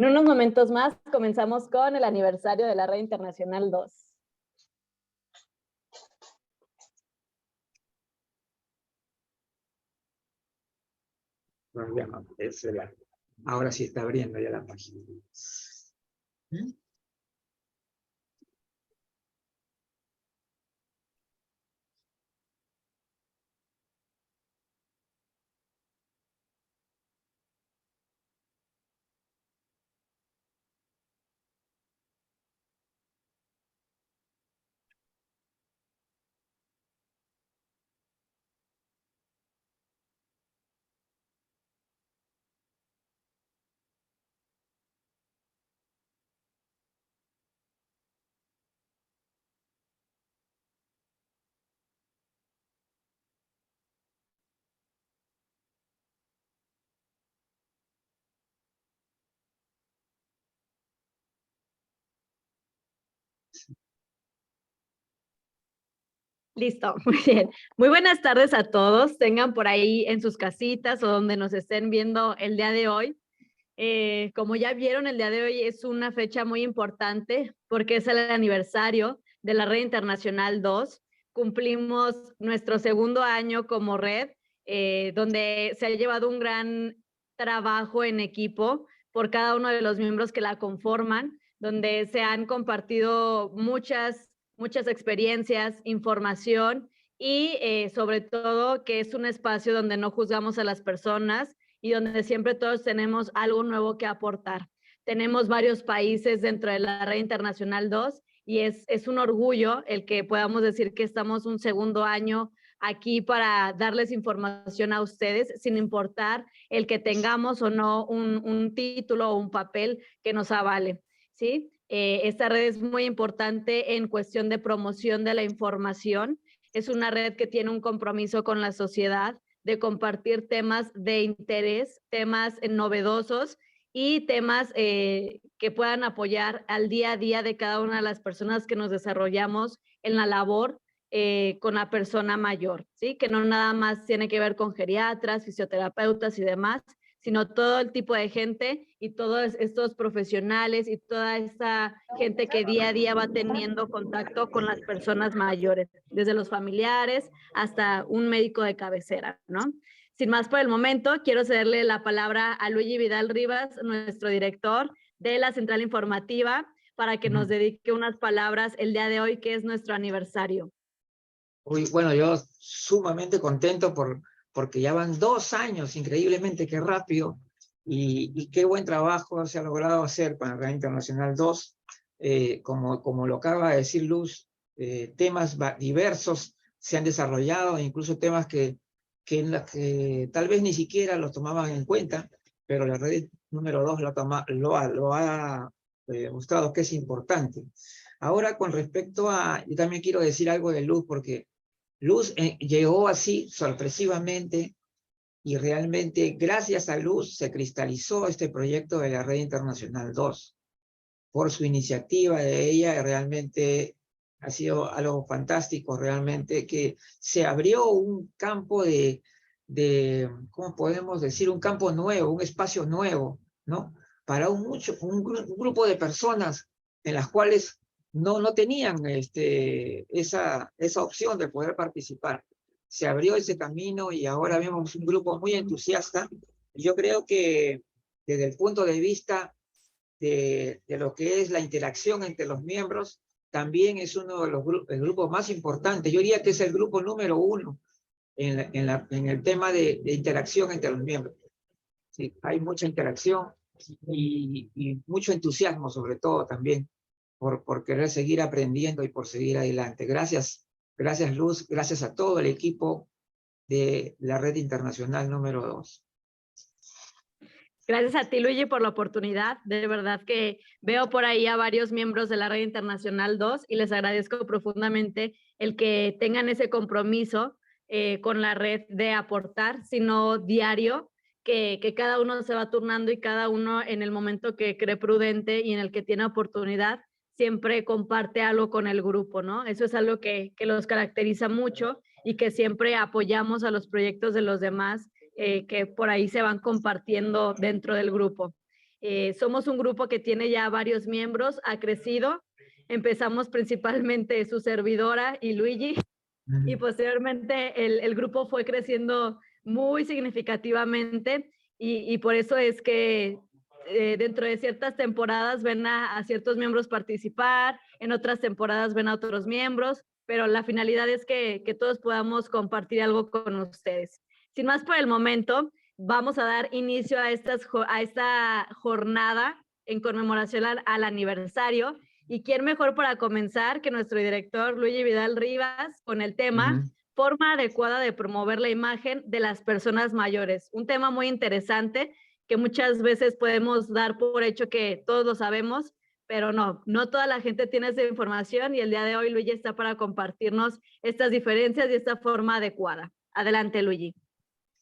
En unos momentos más comenzamos con el aniversario de la Red Internacional 2. Bueno, ya no, ahora sí está abriendo ya la página. Listo, muy bien. Muy buenas tardes a todos. Tengan por ahí en sus casitas o donde nos estén viendo el día de hoy. Como ya vieron, el día de hoy es una fecha muy importante porque es el aniversario de la Red Internacional 2. Cumplimos nuestro segundo año como red, donde se ha llevado un gran trabajo en equipo por cada uno de los miembros que la conforman, donde se han compartido muchas experiencias, información y sobre todo que es un espacio donde no juzgamos a las personas y donde siempre todos tenemos algo nuevo que aportar. Tenemos varios países dentro de la Red Internacional 2 y es un orgullo el que podamos decir que estamos un segundo año aquí para darles información a ustedes, sin importar el que tengamos o no un título o un papel que nos avale, ¿sí? Esta red es muy importante en cuestión de promoción de la información. Es una red que tiene un compromiso con la sociedad de compartir temas de interés, temas novedosos y temas que puedan apoyar al día a día de cada una de las personas que nos desarrollamos en la labor con la persona mayor, ¿sí? Que no nada más tiene que ver con geriatras, fisioterapeutas y demás, sino todo el tipo de gente y todos estos profesionales y toda esta gente que día a día va teniendo contacto con las personas mayores, desde los familiares hasta un médico de cabecera, ¿no? Sin más por el momento, quiero cederle la palabra a Luigi Vidal Rivas, nuestro director de la Central Informativa, para que nos dedique unas palabras el día de hoy, que es nuestro aniversario. Bueno, yo sumamente contento porque ya van 2 años, increíblemente, qué rápido, y qué buen trabajo se ha logrado hacer con la Red Internacional 2. Como lo acaba de decir Luz, temas diversos se han desarrollado, incluso temas que tal vez ni siquiera los tomaban en cuenta, pero la red número 2 lo ha demostrado que es importante. Ahora, con respecto a, yo también quiero decir algo de Luz, porque Luz llegó así sorpresivamente y realmente gracias a Luz se cristalizó este proyecto de la Red Internacional 2. Por su iniciativa de ella realmente ha sido algo fantástico, realmente que se abrió un campo ¿cómo podemos decir? Un campo nuevo, un espacio nuevo, ¿no? Para un grupo de personas en las cuales no tenían esa opción de poder participar. Se abrió ese camino y ahora vemos un grupo muy entusiasta. Yo creo que desde el punto de vista de lo que es la interacción entre los miembros, también es uno de los grupos más importantes. Yo diría que es el grupo número 1 en el tema de interacción entre los miembros. Sí, hay mucha interacción y mucho entusiasmo, sobre todo también, por querer seguir aprendiendo y por seguir adelante. Gracias Luz, gracias a todo el equipo de la Red Internacional número 2. Gracias a ti, Luigi, por la oportunidad. De verdad que veo por ahí a varios miembros de la Red Internacional 2 y les agradezco profundamente el que tengan ese compromiso con la red de aportar, sino diario, que cada uno se va turnando y cada uno en el momento que cree prudente y en el que tiene oportunidad, siempre comparte algo con el grupo, ¿no? Eso es algo que los caracteriza mucho y que siempre apoyamos a los proyectos de los demás que por ahí se van compartiendo dentro del grupo. Somos un grupo que tiene ya varios miembros, ha crecido. Empezamos principalmente su servidora y Luigi, y posteriormente el grupo fue creciendo muy significativamente, y por eso es que dentro de ciertas temporadas ven a ciertos miembros participar, en otras temporadas ven a otros miembros, pero la finalidad es que todos podamos compartir algo con ustedes. Sin más por el momento, vamos a dar inicio a esta jornada en conmemoración al aniversario. ¿Y quién mejor para comenzar que nuestro director Luigi Vidal Rivas con el tema forma adecuada de promover la imagen de las personas mayores? Un tema muy interesante que muchas veces podemos dar por hecho que todos lo sabemos, pero no toda la gente tiene esa información, y el día de hoy Luigi está para compartirnos estas diferencias y esta forma adecuada. Adelante, Luigi.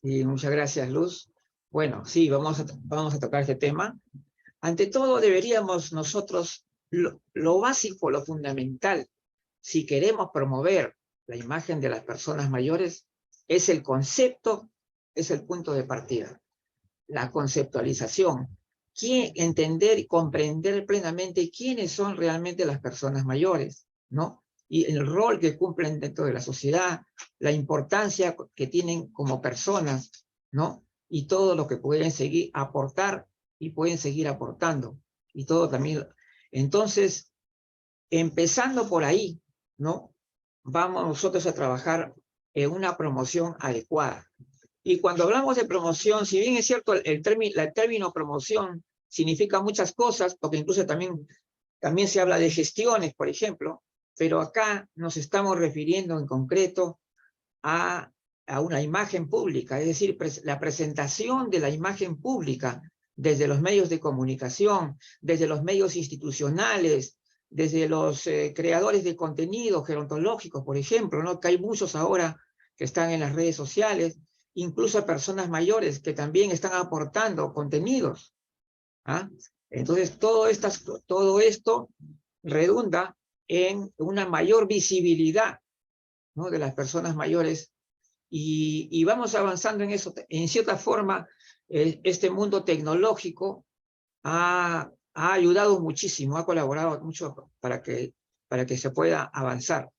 Sí, muchas gracias, Luz. Bueno, sí, vamos a tocar este tema. Ante todo, deberíamos nosotros, lo básico, lo fundamental, si queremos promover la imagen de las personas mayores, es el concepto, es el punto de partida. La conceptualización. Entender y comprender plenamente quiénes son realmente las personas mayores, ¿no? Y el rol que cumplen dentro de la sociedad, la importancia que tienen como personas, ¿no? Y todo lo que pueden seguir aportar y pueden seguir aportando. Y todo también. Entonces, empezando por ahí, ¿no? Vamos nosotros a trabajar en una promoción adecuada. Y cuando hablamos de promoción, si bien es cierto, el término promoción significa muchas cosas, porque incluso también se habla de gestiones, por ejemplo, pero acá nos estamos refiriendo en concreto a una imagen pública, es decir, la presentación de la imagen pública desde los medios de comunicación, desde los medios institucionales, desde los creadores de contenido gerontológicos, por ejemplo, ¿no? Que hay muchos ahora que están en las redes sociales, incluso personas mayores que también están aportando contenidos. ¿Ah? Entonces, todo esto redunda en una mayor visibilidad, ¿no? De las personas mayores, y vamos avanzando en eso. En cierta forma, este mundo tecnológico ha ayudado muchísimo, ha colaborado mucho para que se pueda avanzar.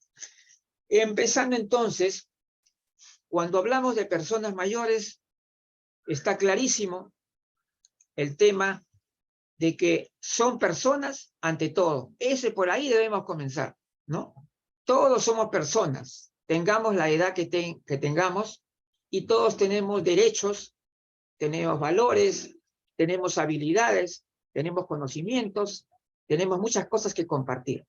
Empezando entonces, cuando hablamos de personas mayores, está clarísimo el tema de que son personas ante todo. Ese por ahí debemos comenzar, ¿no? Todos somos personas, tengamos la edad que tengamos, y todos tenemos derechos, tenemos valores, tenemos habilidades, tenemos conocimientos, tenemos muchas cosas que compartir,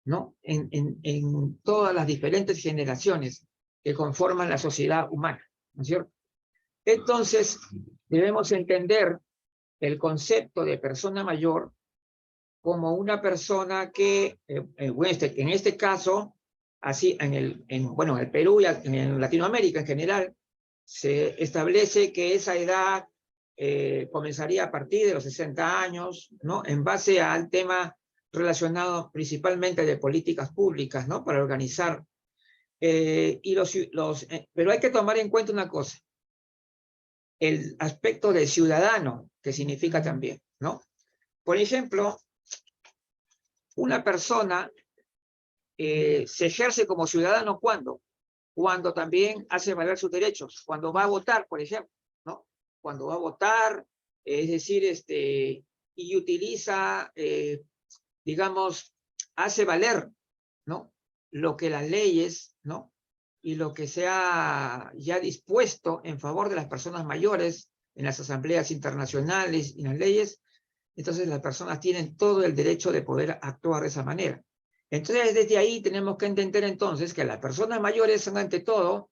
¿no? En todas las diferentes generaciones que conforman la sociedad humana, ¿no es cierto? Entonces, debemos entender el concepto de persona mayor como una persona que, en este caso, así en el Perú y en Latinoamérica en general, se establece que esa edad comenzaría a partir de los 60 años, ¿no? En base al tema relacionado principalmente de políticas públicas, ¿no? Para organizar. Pero hay que tomar en cuenta una cosa, el aspecto de ciudadano, que significa también, ¿no? Por ejemplo, una persona se ejerce como ciudadano cuando también hace valer sus derechos, cuando va a votar, por ejemplo, ¿no? Cuando va a votar, es decir, y utiliza, digamos, hace valer, ¿no? Lo que las leyes, ¿no? Y lo que se ha ya dispuesto en favor de las personas mayores en las asambleas internacionales y en las leyes. Entonces las personas tienen todo el derecho de poder actuar de esa manera. Entonces, desde ahí tenemos que entender entonces que las personas mayores son ante todo,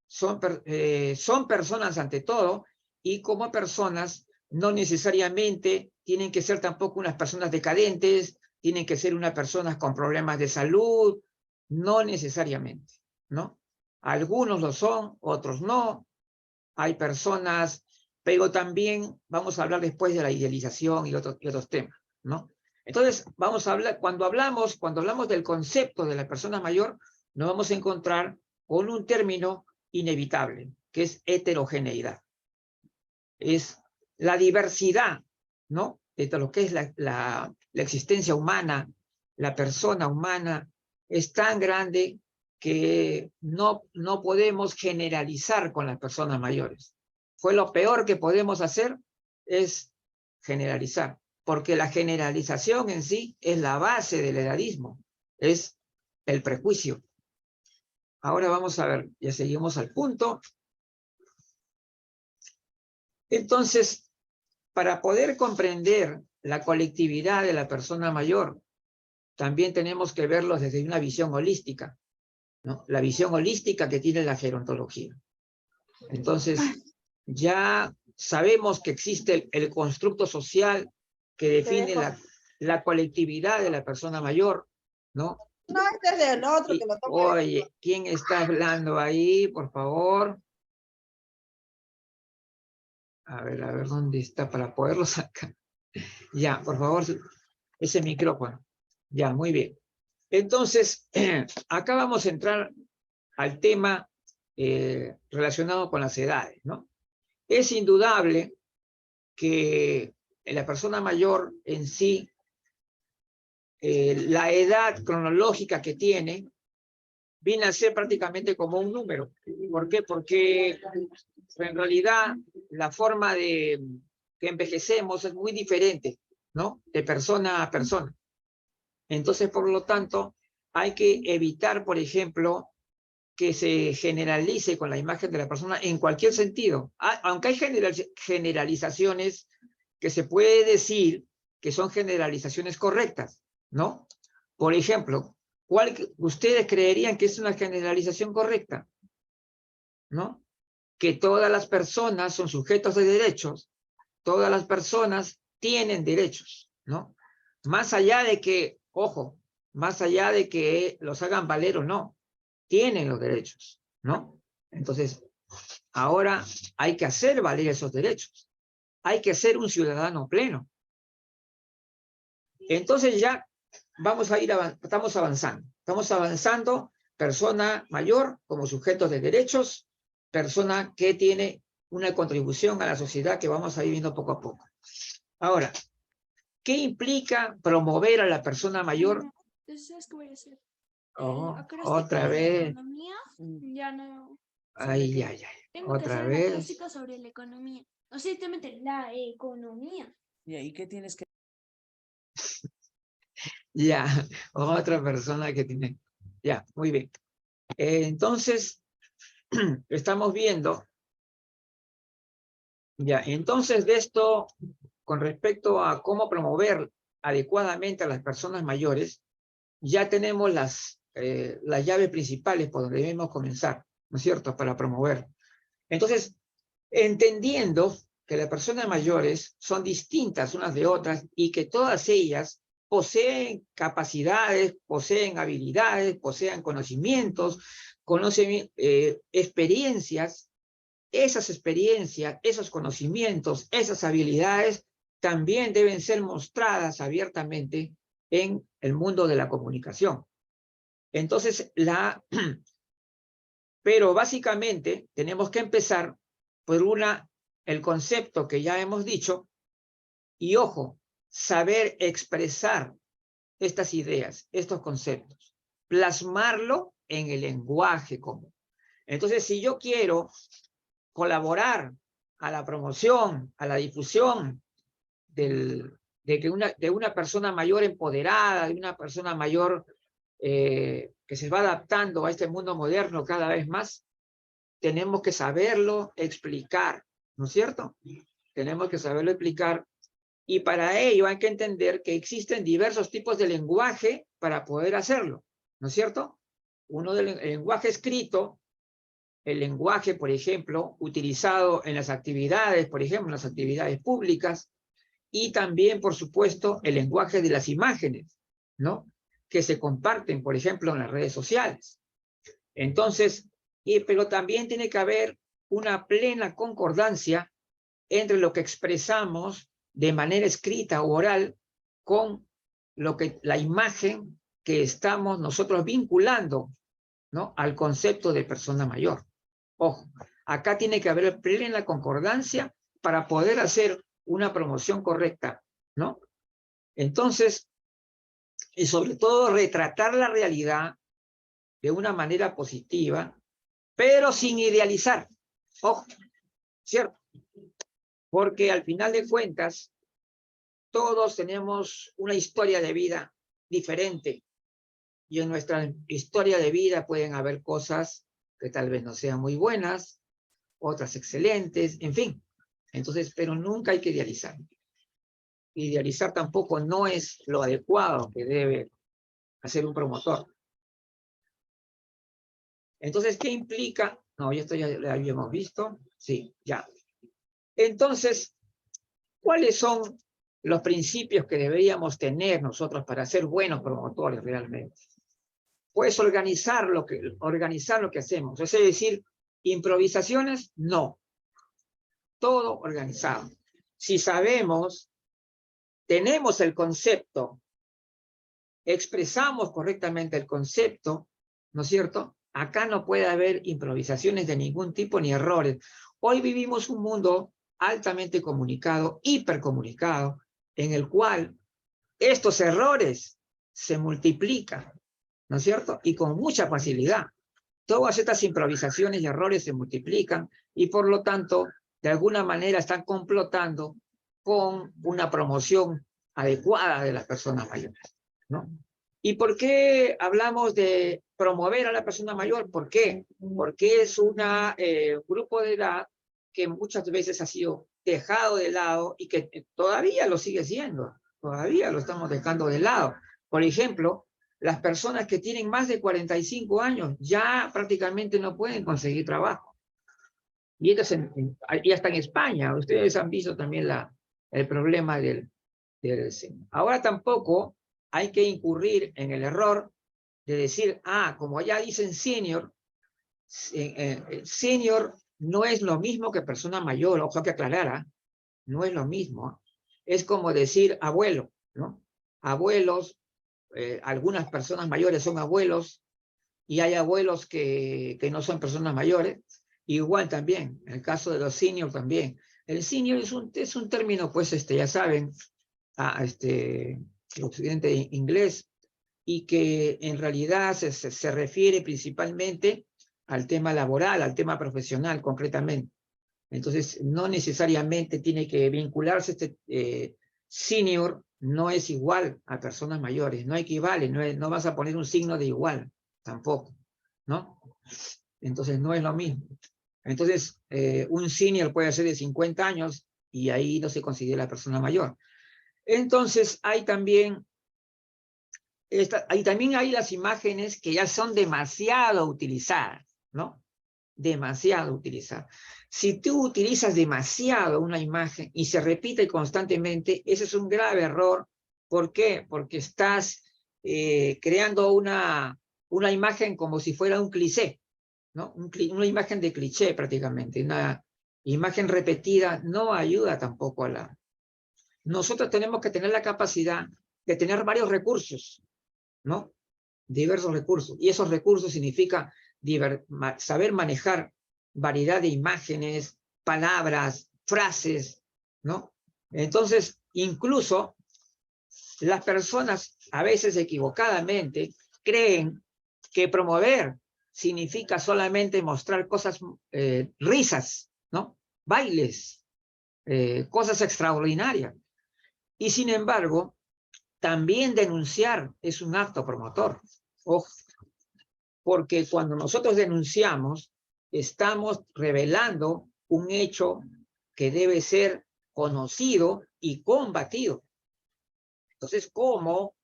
son personas ante todo, y como personas no necesariamente tienen que ser tampoco unas personas decadentes, tienen que ser unas personas con problemas de salud, no necesariamente, ¿no? Algunos lo son, otros no. Hay personas, pero también vamos a hablar después de la idealización y otros temas, ¿no? Entonces, vamos a hablar, cuando hablamos del concepto de la persona mayor, nos vamos a encontrar con un término inevitable, que es heterogeneidad. Es la diversidad, ¿no? de todo lo que es la existencia humana, la persona humana, es tan grande que no podemos generalizar con las personas mayores. Fue lo peor que podemos hacer, es generalizar, porque la generalización en sí es la base del edadismo, es el prejuicio. Ahora vamos a ver, ya seguimos al punto. Entonces, para poder comprender la colectividad de la persona mayor, también tenemos que verlos desde una visión holística, ¿no? La visión holística que tiene la gerontología. Entonces, ya sabemos que existe el constructo social que define la colectividad de la persona mayor, ¿no? No, este es del otro que lo toca. Oye, ¿quién está hablando ahí, por favor? A ver, ¿dónde está para poderlo sacar? Ya, por favor, ese micrófono. Ya, muy bien. Entonces, acá vamos a entrar al tema relacionado con las edades, ¿no? Es indudable que la persona mayor en sí, la edad cronológica que tiene, viene a ser prácticamente como un número. ¿Por qué? Porque en realidad la forma de que envejecemos es muy diferente, ¿no? De persona a persona. Entonces, por lo tanto, hay que evitar, por ejemplo, que se generalice con la imagen de la persona en cualquier sentido. Aunque hay generalizaciones que se puede decir que son generalizaciones correctas, ¿no? Por ejemplo, ¿cuál ustedes creerían que es una generalización correcta? ¿No? Que todas las personas son sujetos de derechos, todas las personas tienen derechos, ¿no? Más allá de que, ojo, más allá de que los hagan valer o no, tienen los derechos, ¿no? Entonces, ahora hay que hacer valer esos derechos. Hay que ser un ciudadano pleno. Entonces ya vamos a ir, estamos avanzando, persona mayor como sujetos de derechos, persona que tiene una contribución a la sociedad que vamos a ir viendo poco a poco. Ahora, ¿qué implica promover a la persona mayor? Entonces, ¿qué voy a hacer? Oh, ¿A qué hora otra estoy con vez. economía? Ya no. Ay, ay, ay. Tengo que Otra hacer una vez. clásica sobre la economía. O sea, simplemente la economía. ¿Y ahí qué tienes que...? Ya, otra persona que tiene. Ya, muy bien. Entonces, estamos viendo. Ya, entonces de esto, con respecto a cómo promover adecuadamente a las personas mayores, ya tenemos las llaves principales por donde debemos comenzar, ¿no es cierto?, para promover. Entonces, entendiendo que las personas mayores son distintas unas de otras y que todas ellas poseen capacidades, poseen habilidades, poseen conocimientos, conocen experiencias. Esas experiencias, esos conocimientos, esas habilidades también deben ser mostradas abiertamente en el mundo de la comunicación. Entonces, pero básicamente tenemos que empezar por el concepto que ya hemos dicho, y ojo, saber expresar estas ideas, estos conceptos, plasmarlo en el lenguaje común. Entonces, si yo quiero colaborar a la promoción, a la difusión de una persona mayor empoderada, de una persona mayor que se va adaptando a este mundo moderno cada vez más, tenemos que saberlo explicar, ¿no es cierto? Tenemos que saberlo explicar, y para ello hay que entender que existen diversos tipos de lenguaje para poder hacerlo, ¿no es cierto? Uno del lenguaje escrito, el lenguaje, por ejemplo, utilizado en las actividades, por ejemplo, en las actividades públicas, y también, por supuesto, el lenguaje de las imágenes, ¿no? Que se comparten, por ejemplo, en las redes sociales. Entonces, pero también tiene que haber una plena concordancia entre lo que expresamos de manera escrita o oral con la imagen que estamos nosotros vinculando, ¿no?, al concepto de persona mayor. Ojo, acá tiene que haber plena concordancia para poder hacer una promoción correcta ¿no? Entonces, y sobre todo retratar la realidad de una manera positiva, pero sin idealizar. Ojo, ¿cierto? Porque al final de cuentas, todos tenemos una historia de vida diferente. Y en nuestra historia de vida pueden haber cosas que tal vez no sean muy buenas, otras excelentes, en fin. Entonces, pero nunca hay que idealizar. Idealizar tampoco no es lo adecuado que debe hacer un promotor. Entonces, ¿qué implica? No, esto ya lo habíamos visto. Sí, ya. Entonces, ¿cuáles son los principios que deberíamos tener nosotros para ser buenos promotores realmente? Pues organizar lo que hacemos. Es decir, improvisaciones, no. Todo organizado. Si sabemos, tenemos el concepto, expresamos correctamente el concepto, ¿no es cierto? Acá no puede haber improvisaciones de ningún tipo ni errores. Hoy vivimos un mundo altamente comunicado, hipercomunicado, en el cual estos errores se multiplican, ¿no es cierto? Y con mucha facilidad. Todas estas improvisaciones y errores se multiplican y por lo tanto, de alguna manera están complotando con una promoción adecuada de las personas mayores, ¿no? ¿Y por qué hablamos de promover a la persona mayor? ¿Por qué? Porque es un grupo de edad que muchas veces ha sido dejado de lado y que todavía lo sigue siendo, todavía lo estamos dejando de lado. Por ejemplo, las personas que tienen más de 45 años ya prácticamente no pueden conseguir trabajo. Y esto ya está en España. Ustedes han visto también el problema del ahora tampoco hay que incurrir en el error de decir, como ya dicen senior, senior no es lo mismo que persona mayor, ojo que aclarar, no es lo mismo. Es como decir abuelo, ¿no? Abuelos, algunas personas mayores son abuelos y hay abuelos que no son personas mayores. Igual también, en el caso de los seniors también. El senior es un término, pues, ya saben, occidente inglés, y que en realidad se refiere principalmente al tema laboral, al tema profesional concretamente. Entonces, no necesariamente tiene que vincularse senior, no es igual a personas mayores, no equivale, no vas a poner un signo de igual, tampoco, ¿no? Entonces, no es lo mismo. Entonces, un senior puede ser de 50 años y ahí no se considera persona mayor. Entonces, también hay las imágenes que ya son demasiado utilizadas, ¿no? Demasiado utilizadas. Si tú utilizas demasiado una imagen y se repite constantemente, ese es un grave error. ¿Por qué? Porque estás creando una imagen como si fuera un cliché, ¿no? Una imagen de cliché prácticamente. Una imagen repetida no ayuda tampoco a la... Nosotros tenemos que tener la capacidad de tener varios recursos, ¿no? Diversos recursos. Y esos recursos significa saber manejar variedad de imágenes, palabras, frases, ¿no? Entonces, incluso las personas a veces equivocadamente creen que promover significa solamente mostrar cosas, risas, ¿no? Bailes, cosas extraordinarias. Y sin embargo, también denunciar es un acto promotor. Ojo, porque cuando nosotros denunciamos, estamos revelando un hecho que debe ser conocido y combatido. Entonces, como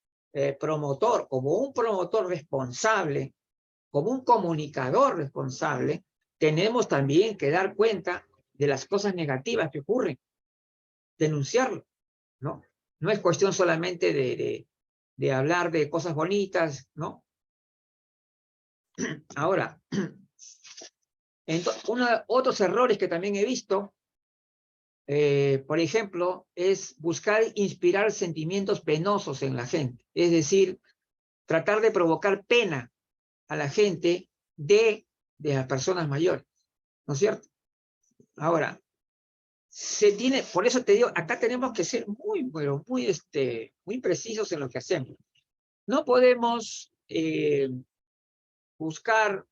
promotor, como un promotor responsable, como un comunicador responsable, tenemos también que dar cuenta de las cosas negativas que ocurren, denunciarlo, ¿no? No es cuestión solamente de hablar de cosas bonitas, ¿no? Ahora, otros errores que también he visto, por ejemplo, es buscar inspirar sentimientos penosos en la gente. Es decir, tratar de provocar pena a la gente de las personas mayores, ¿no es cierto? Ahora, por eso te digo, acá tenemos que ser muy, pero muy precisos en lo que hacemos. No podemos buscar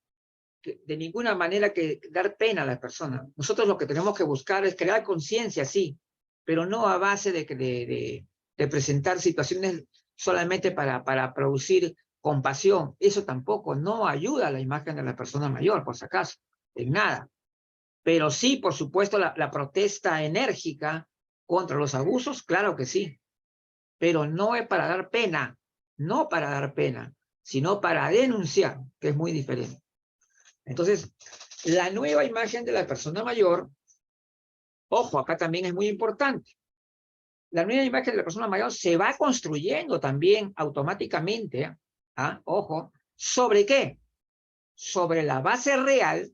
de ninguna manera que dar pena a las personas. Nosotros lo que tenemos que buscar es crear conciencia, sí, pero no a base de presentar situaciones solamente para producir compasión. Eso tampoco no ayuda a la imagen de la persona mayor, por si acaso, en nada. Pero sí, por supuesto, la protesta enérgica contra los abusos, claro que sí. Pero no es para dar pena, no para dar pena, sino para denunciar, que es muy diferente. Entonces, la nueva imagen de la persona mayor, ojo, acá también es muy importante. La nueva imagen de la persona mayor se va construyendo también automáticamente, ojo, ¿sobre qué? Sobre la base real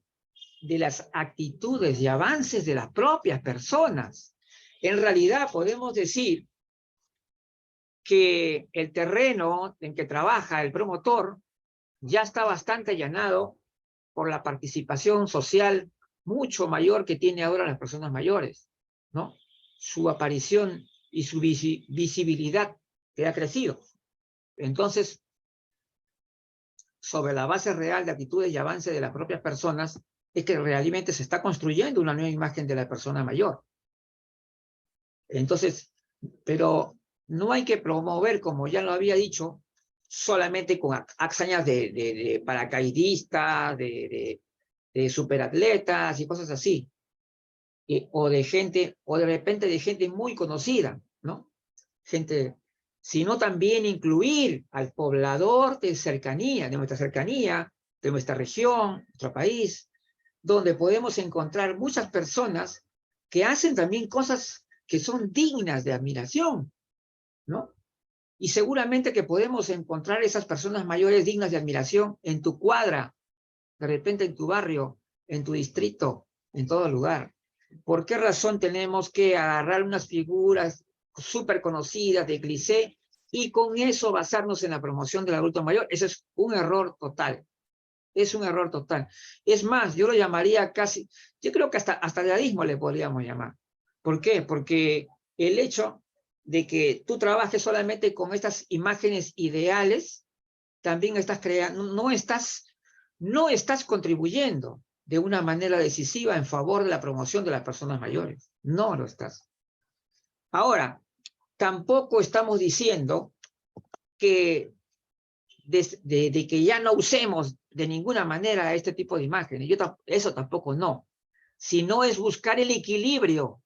de las actitudes y avances de las propias personas. En realidad podemos decir que el terreno en que trabaja el promotor ya está bastante allanado por la participación social mucho mayor que tiene ahora las personas mayores, ¿no? Su aparición y su visibilidad que ha crecido. Entonces, sobre la base real de actitudes y avances de las propias personas, es que realmente se está construyendo una nueva imagen de la persona mayor. Entonces, pero no hay que promover, como ya lo había dicho, solamente con hazañas de paracaidistas, de superatletas y cosas así. O de gente, o de repente de gente muy conocida, ¿no? Gente, sino también incluir al poblador de cercanía, de nuestra cercanía, de nuestra región, nuestro país, donde podemos encontrar muchas personas que hacen también cosas que son dignas de admiración, ¿no? Y seguramente que podemos encontrar esas personas mayores dignas de admiración en tu cuadra, de repente en tu barrio, en tu distrito, en todo lugar. ¿Por qué razón tenemos que agarrar unas figuras súper conocidas de cliché y con eso basarnos en la promoción del adulto mayor? Ese es un error total. Es un error total. Es más, yo lo llamaría casi, yo creo que hasta dadismo le podríamos llamar. ¿Por qué? Porque el hecho de que tú trabajes solamente con estas imágenes ideales, también estás creando, no estás contribuyendo de una manera decisiva en favor de la promoción de las personas mayores. No lo estás. Ahora, tampoco estamos diciendo que de que ya no usemos de ninguna manera este tipo de imágenes. Eso tampoco no. Sino es buscar el equilibrio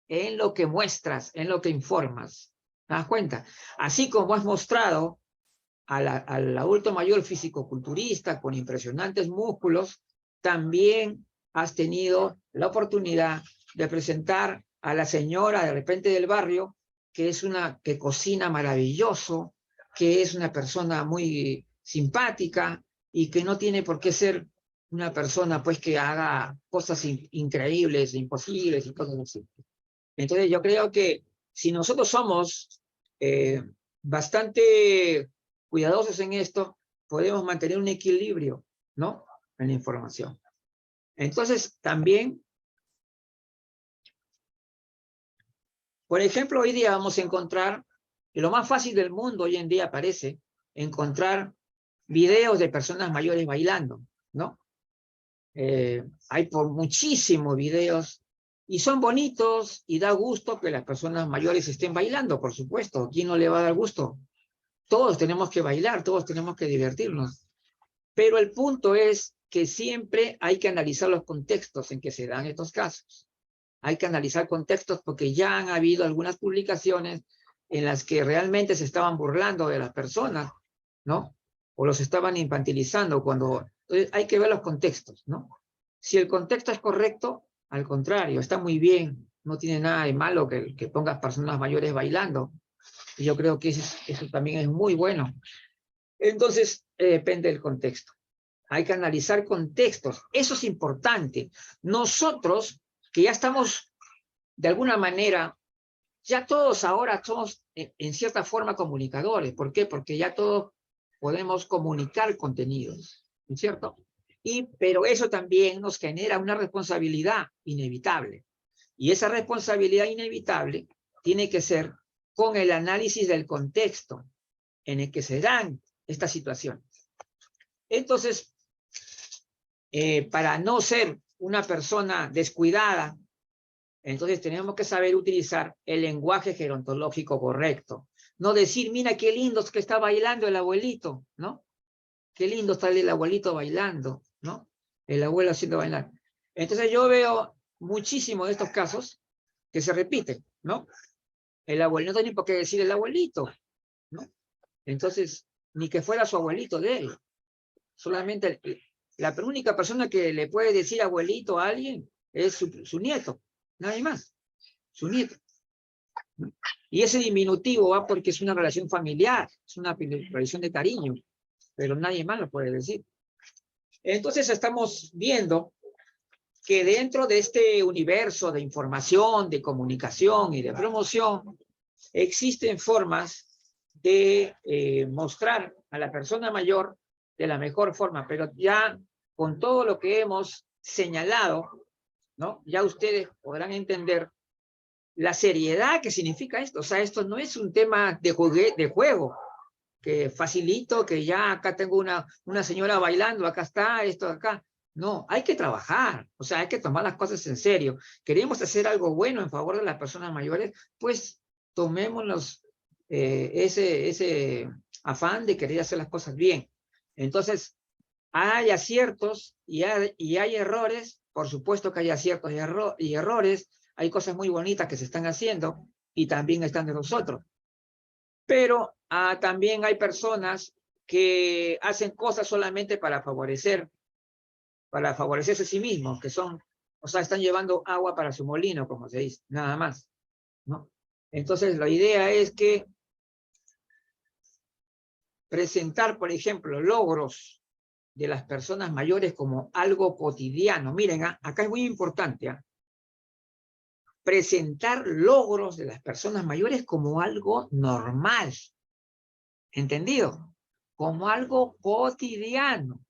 en lo que muestras, en lo que informas. ¿Te das cuenta? Así como has mostrado al adulto mayor físico-culturista con impresionantes músculos, también has tenido la oportunidad de presentar a la señora de repente del barrio, que cocina maravilloso, que es una persona muy simpática y que no tiene por qué ser una persona pues que haga cosas increíbles, imposibles y cosas así. Entonces yo creo que si nosotros somos bastante cuidadosos en esto, podemos mantener un equilibrio, ¿no? En la información. Entonces, también, por ejemplo, hoy día vamos a encontrar, que lo más fácil del mundo hoy en día parece, encontrar videos de personas mayores bailando, ¿no? Hay por muchísimos videos, y son bonitos, y da gusto que las personas mayores estén bailando, por supuesto. ¿Quién no le va a dar gusto? Todos tenemos que bailar, todos tenemos que divertirnos. Pero el punto es que siempre hay que analizar los contextos en que se dan estos casos. Hay que analizar contextos porque ya han habido algunas publicaciones en las que realmente se estaban burlando de las personas, ¿no? O los estaban infantilizando cuando... Entonces hay que ver los contextos, ¿no? Si el contexto es correcto, al contrario, está muy bien, no tiene nada de malo que pongas personas mayores bailando. Y yo creo que eso también es muy bueno. Entonces, depende del contexto. Hay que analizar contextos. Eso es importante. Nosotros, que ya estamos, de alguna manera, ya todos ahora somos, en cierta forma, comunicadores. ¿Por qué? Porque ya todos podemos comunicar contenidos, ¿no es cierto? Pero eso también nos genera una responsabilidad inevitable. Y esa responsabilidad inevitable tiene que ser con el análisis del contexto en el que se dan estas situaciones. Entonces, para no ser una persona descuidada, entonces tenemos que saber utilizar el lenguaje gerontológico correcto. No decir, mira qué lindo que está bailando el abuelito, ¿no? Qué lindo está el abuelito bailando, ¿no? El abuelo haciendo bailar. Entonces yo veo muchísimo de estos casos que se repiten, ¿no? El abuelo, no tiene por qué decir el abuelito, ¿no? Entonces, ni que fuera su abuelito de él. Solamente la única persona que le puede decir abuelito a alguien es su nieto, nadie más, su nieto. Y ese diminutivo va porque es una relación familiar, es una relación de cariño, pero nadie más lo puede decir. Entonces estamos viendo que dentro de este universo de información, de comunicación y de promoción, existen formas de mostrar a la persona mayor de la mejor forma, pero ya con todo lo que hemos señalado, ¿no? Ya ustedes podrán entender la seriedad que significa esto. O sea, esto no es un tema de juego, que facilito, que ya acá tengo una señora bailando, acá está, esto acá. No, hay que trabajar, o sea, hay que tomar las cosas en serio. Queremos hacer algo bueno en favor de las personas mayores, pues tomémonos ese afán de querer hacer las cosas bien. Entonces, hay aciertos y hay errores, por supuesto que hay aciertos y errores, hay cosas muy bonitas que se están haciendo y también están de nosotros. Pero también hay personas que hacen cosas solamente para favorecerse a sí mismos, que son, o sea, están llevando agua para su molino, como se dice, nada más, ¿no? Entonces, la idea es que presentar, por ejemplo, logros de las personas mayores como algo cotidiano. Miren, acá es muy importante, presentar logros de las personas mayores como algo normal. ¿Entendido? Como algo cotidiano.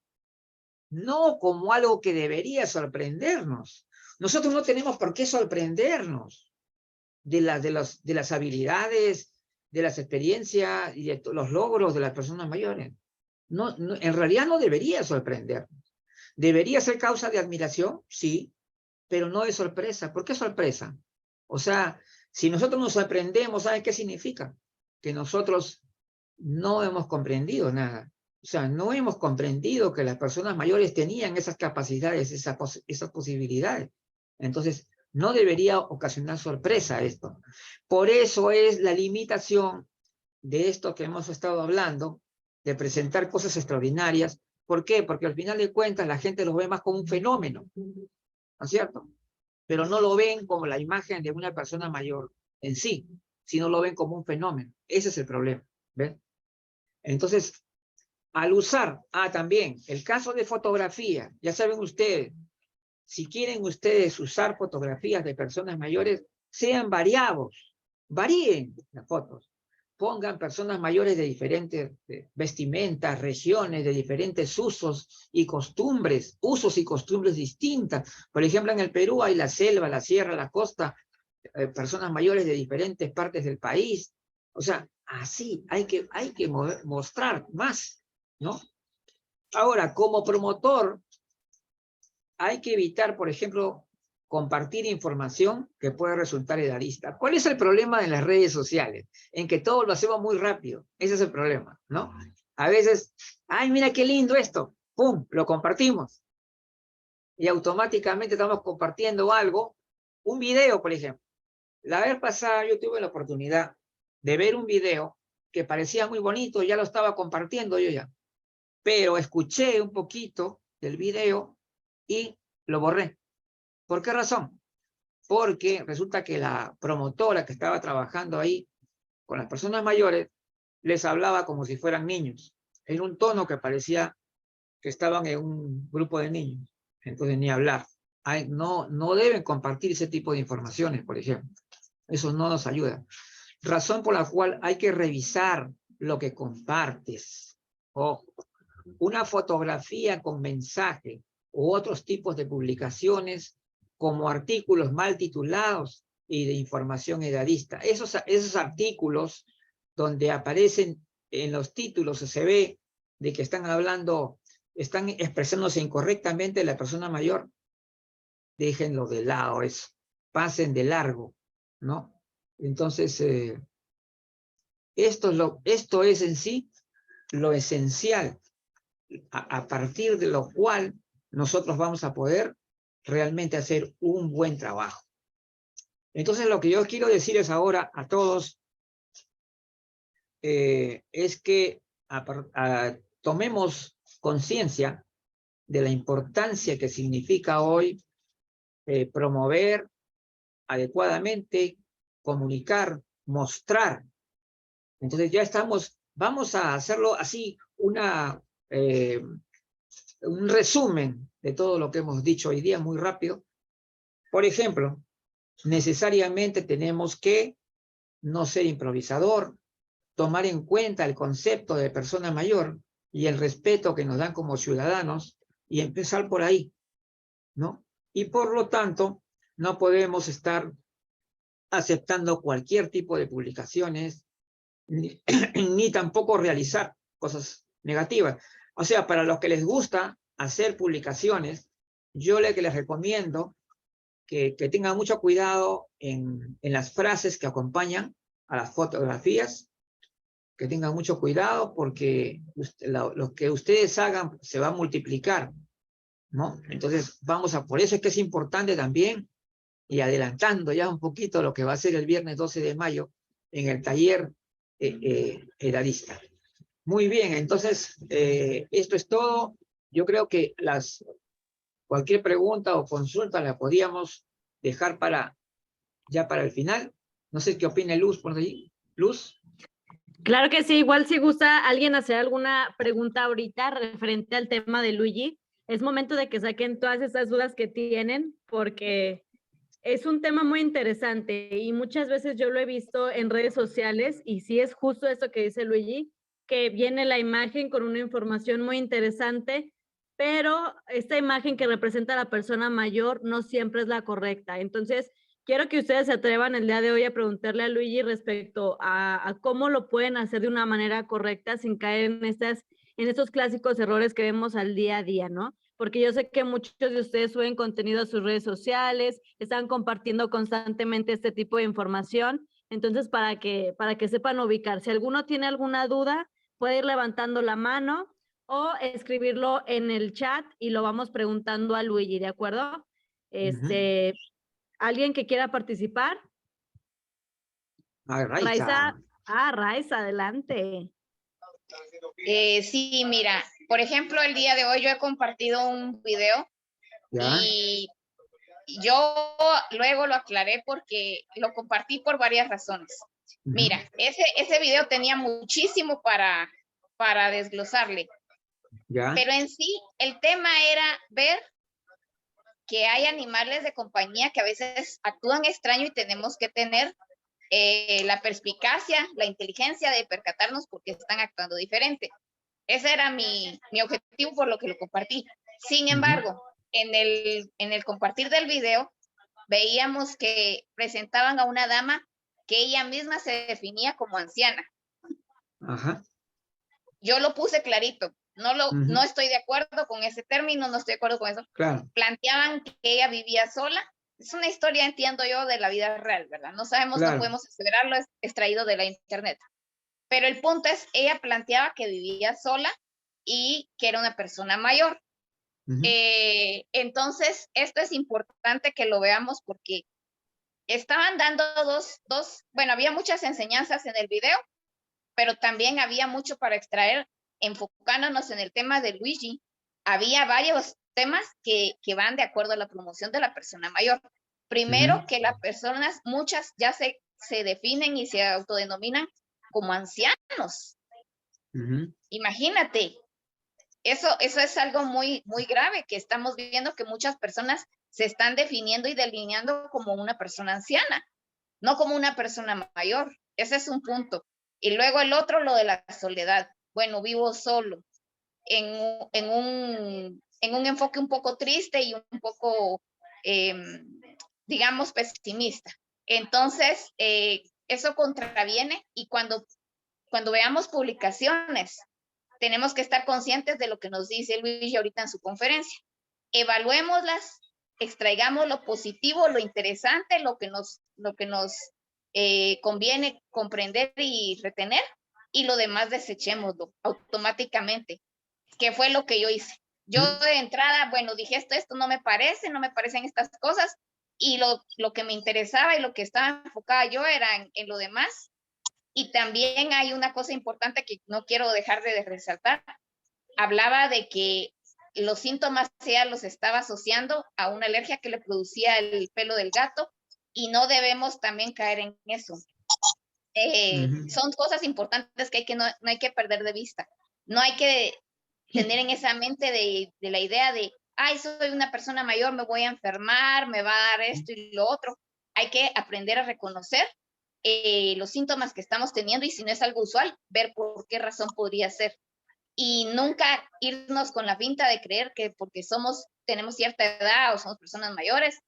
No como algo que debería sorprendernos. Nosotros no tenemos por qué sorprendernos de las habilidades, de las experiencias y de los logros de las personas mayores. No, en realidad no debería sorprendernos. ¿Debería ser causa de admiración? Sí, pero no de sorpresa. ¿Por qué sorpresa? O sea, si nosotros nos sorprendemos, ¿saben qué significa? Que nosotros no hemos comprendido nada. O sea, no hemos comprendido que las personas mayores tenían esas capacidades, esas posibilidades. Entonces, no debería ocasionar sorpresa esto. Por eso es la limitación de esto que hemos estado hablando, de presentar cosas extraordinarias. ¿Por qué? Porque al final de cuentas la gente los ve más como un fenómeno, ¿no es cierto? Pero no lo ven como la imagen de una persona mayor en sí, sino lo ven como un fenómeno. Ese es el problema, ¿ven? Entonces, al usar, también, el caso de fotografía, ya saben ustedes, si quieren ustedes usar fotografías de personas mayores, sean variados, varíen las fotos, pongan personas mayores de diferentes vestimentas, regiones, de diferentes usos y costumbres distintas. Por ejemplo, en el Perú hay la selva, la sierra, la costa, personas mayores de diferentes partes del país. O sea, así hay que mostrar más, ¿no? Ahora, como promotor, hay que evitar, por ejemplo, compartir información que puede resultar edadista. ¿Cuál es el problema de las redes sociales? En que todo lo hacemos muy rápido. Ese es el problema, ¿no? A veces, ¡ay, mira qué lindo esto! ¡Pum! Lo compartimos. Y automáticamente estamos compartiendo algo, un video, por ejemplo. La vez pasada yo tuve la oportunidad de ver un video que parecía muy bonito, ya lo estaba compartiendo yo ya. Pero escuché un poquito del video y lo borré. ¿Por qué razón? Porque resulta que la promotora que estaba trabajando ahí con las personas mayores les hablaba como si fueran niños, en un tono que parecía que estaban en un grupo de niños. Entonces ni hablar. No deben compartir ese tipo de informaciones, por ejemplo. Eso no nos ayuda. Razón por la cual hay que revisar lo que compartes. Ojo, una fotografía con mensaje u otros tipos de publicaciones como artículos mal titulados y de información edadista. Esos artículos donde aparecen en los títulos se ve de que están hablando, están expresándose incorrectamente la persona mayor, déjenlo de lado, pasen de largo, ¿no? Entonces, esto es en sí lo esencial, a partir de lo cual nosotros vamos a poder realmente hacer un buen trabajo. Entonces, lo que yo quiero decirles ahora a todos es que tomemos conciencia de la importancia que significa hoy promover adecuadamente, comunicar, mostrar. Entonces ya vamos a hacerlo así, un resumen de todo lo que hemos dicho hoy día muy rápido. Por ejemplo, necesariamente tenemos que no ser improvisador, tomar en cuenta el concepto de persona mayor y el respeto que nos dan como ciudadanos y empezar por ahí, ¿no? Y por lo tanto, no podemos estar aceptando cualquier tipo de publicaciones, ni tampoco realizar cosas negativas. O sea, para los que les gusta hacer publicaciones, yo les recomiendo que tengan mucho cuidado en las frases que acompañan a las fotografías, que tengan mucho cuidado porque lo que ustedes hagan se va a multiplicar, ¿no? Entonces, por eso es que es importante también, y adelantando ya un poquito lo que va a ser el viernes 12 de mayo en el taller edadista. Muy bien, entonces, esto es todo. Yo creo que cualquier pregunta o consulta la podíamos dejar ya para el final. No sé qué opina Luz por allí. Luz. Claro que sí, igual si gusta alguien hacer alguna pregunta ahorita referente al tema de Luigi, es momento de que saquen todas esas dudas que tienen, porque es un tema muy interesante y muchas veces yo lo he visto en redes sociales y sí es justo eso que dice Luigi, que viene la imagen con una información muy interesante, pero esta imagen que representa a la persona mayor no siempre es la correcta. Entonces, quiero que ustedes se atrevan el día de hoy a preguntarle a Luigi respecto a cómo lo pueden hacer de una manera correcta sin caer en estos clásicos errores que vemos al día a día, ¿no? Porque yo sé que muchos de ustedes suben contenido a sus redes sociales, están compartiendo constantemente este tipo de información, entonces para que sepan ubicar. Si alguno tiene alguna duda, puede ir levantando la mano o escribirlo en el chat y lo vamos preguntando a Luigi, ¿de acuerdo? ¿Alguien que quiera participar? Raiza. Raiza, adelante. Sí, mira, por ejemplo, el día de hoy yo he compartido un video ¿Ya? y yo luego lo aclaré porque lo compartí por varias razones. Mira, ese video tenía muchísimo para desglosarle, ¿Ya? pero en sí el tema era ver que hay animales de compañía que a veces actúan extraño y tenemos que tener la perspicacia, la inteligencia de percatarnos porque están actuando diferente. Ese era mi objetivo por lo que lo compartí. Sin embargo, en el compartir del video, veíamos que presentaban a una dama que ella misma se definía como anciana. Ajá. Yo lo puse clarito. No estoy de acuerdo con ese término, no estoy de acuerdo con eso. Claro. Planteaban que ella vivía sola. Es una historia, entiendo yo, de la vida real, ¿verdad? No sabemos, claro. No podemos aseverarlo, es extraído de la internet. Pero el punto es, ella planteaba que vivía sola y que era una persona mayor. Entonces, esto es importante que lo veamos porque estaban dando bueno, había muchas enseñanzas en el video, pero también había mucho para extraer, enfocándonos en el tema de Luigi. Había varios temas que van de acuerdo a la promoción de la persona mayor. Primero, que las personas, muchas ya se definen y se autodenominan como ancianos. Imagínate, eso es algo muy, muy grave, que estamos viendo que muchas personas se están definiendo y delineando como una persona anciana, no como una persona mayor. Ese es un punto. Y luego el otro, lo de la soledad. Bueno, vivo solo, en un enfoque un poco triste y un poco digamos, pesimista. Entonces, eso contraviene, y cuando veamos publicaciones, tenemos que estar conscientes de lo que nos dice Luigi ahorita en su conferencia. Evaluémoslas, extraigamos lo positivo, lo interesante, lo que nos conviene comprender y retener, y lo demás desechémoslo automáticamente, que fue lo que yo hice. Yo de entrada, bueno, dije esto no me parecen estas cosas, y lo que me interesaba y lo que estaba enfocada yo era en lo demás. Y también hay una cosa importante que no quiero dejar de resaltar. Hablaba de que los síntomas ella los estaba asociando a una alergia que le producía el pelo del gato, y no debemos también caer en eso. Son cosas importantes que no hay que perder de vista. No hay que tener en esa mente de la idea de, ay, soy una persona mayor, me voy a enfermar, me va a dar esto y lo otro. Hay que aprender a reconocer los síntomas que estamos teniendo, y si no es algo usual, ver por qué razón podría ser. Y nunca irnos con la finta de creer que porque tenemos cierta edad o somos personas mayores,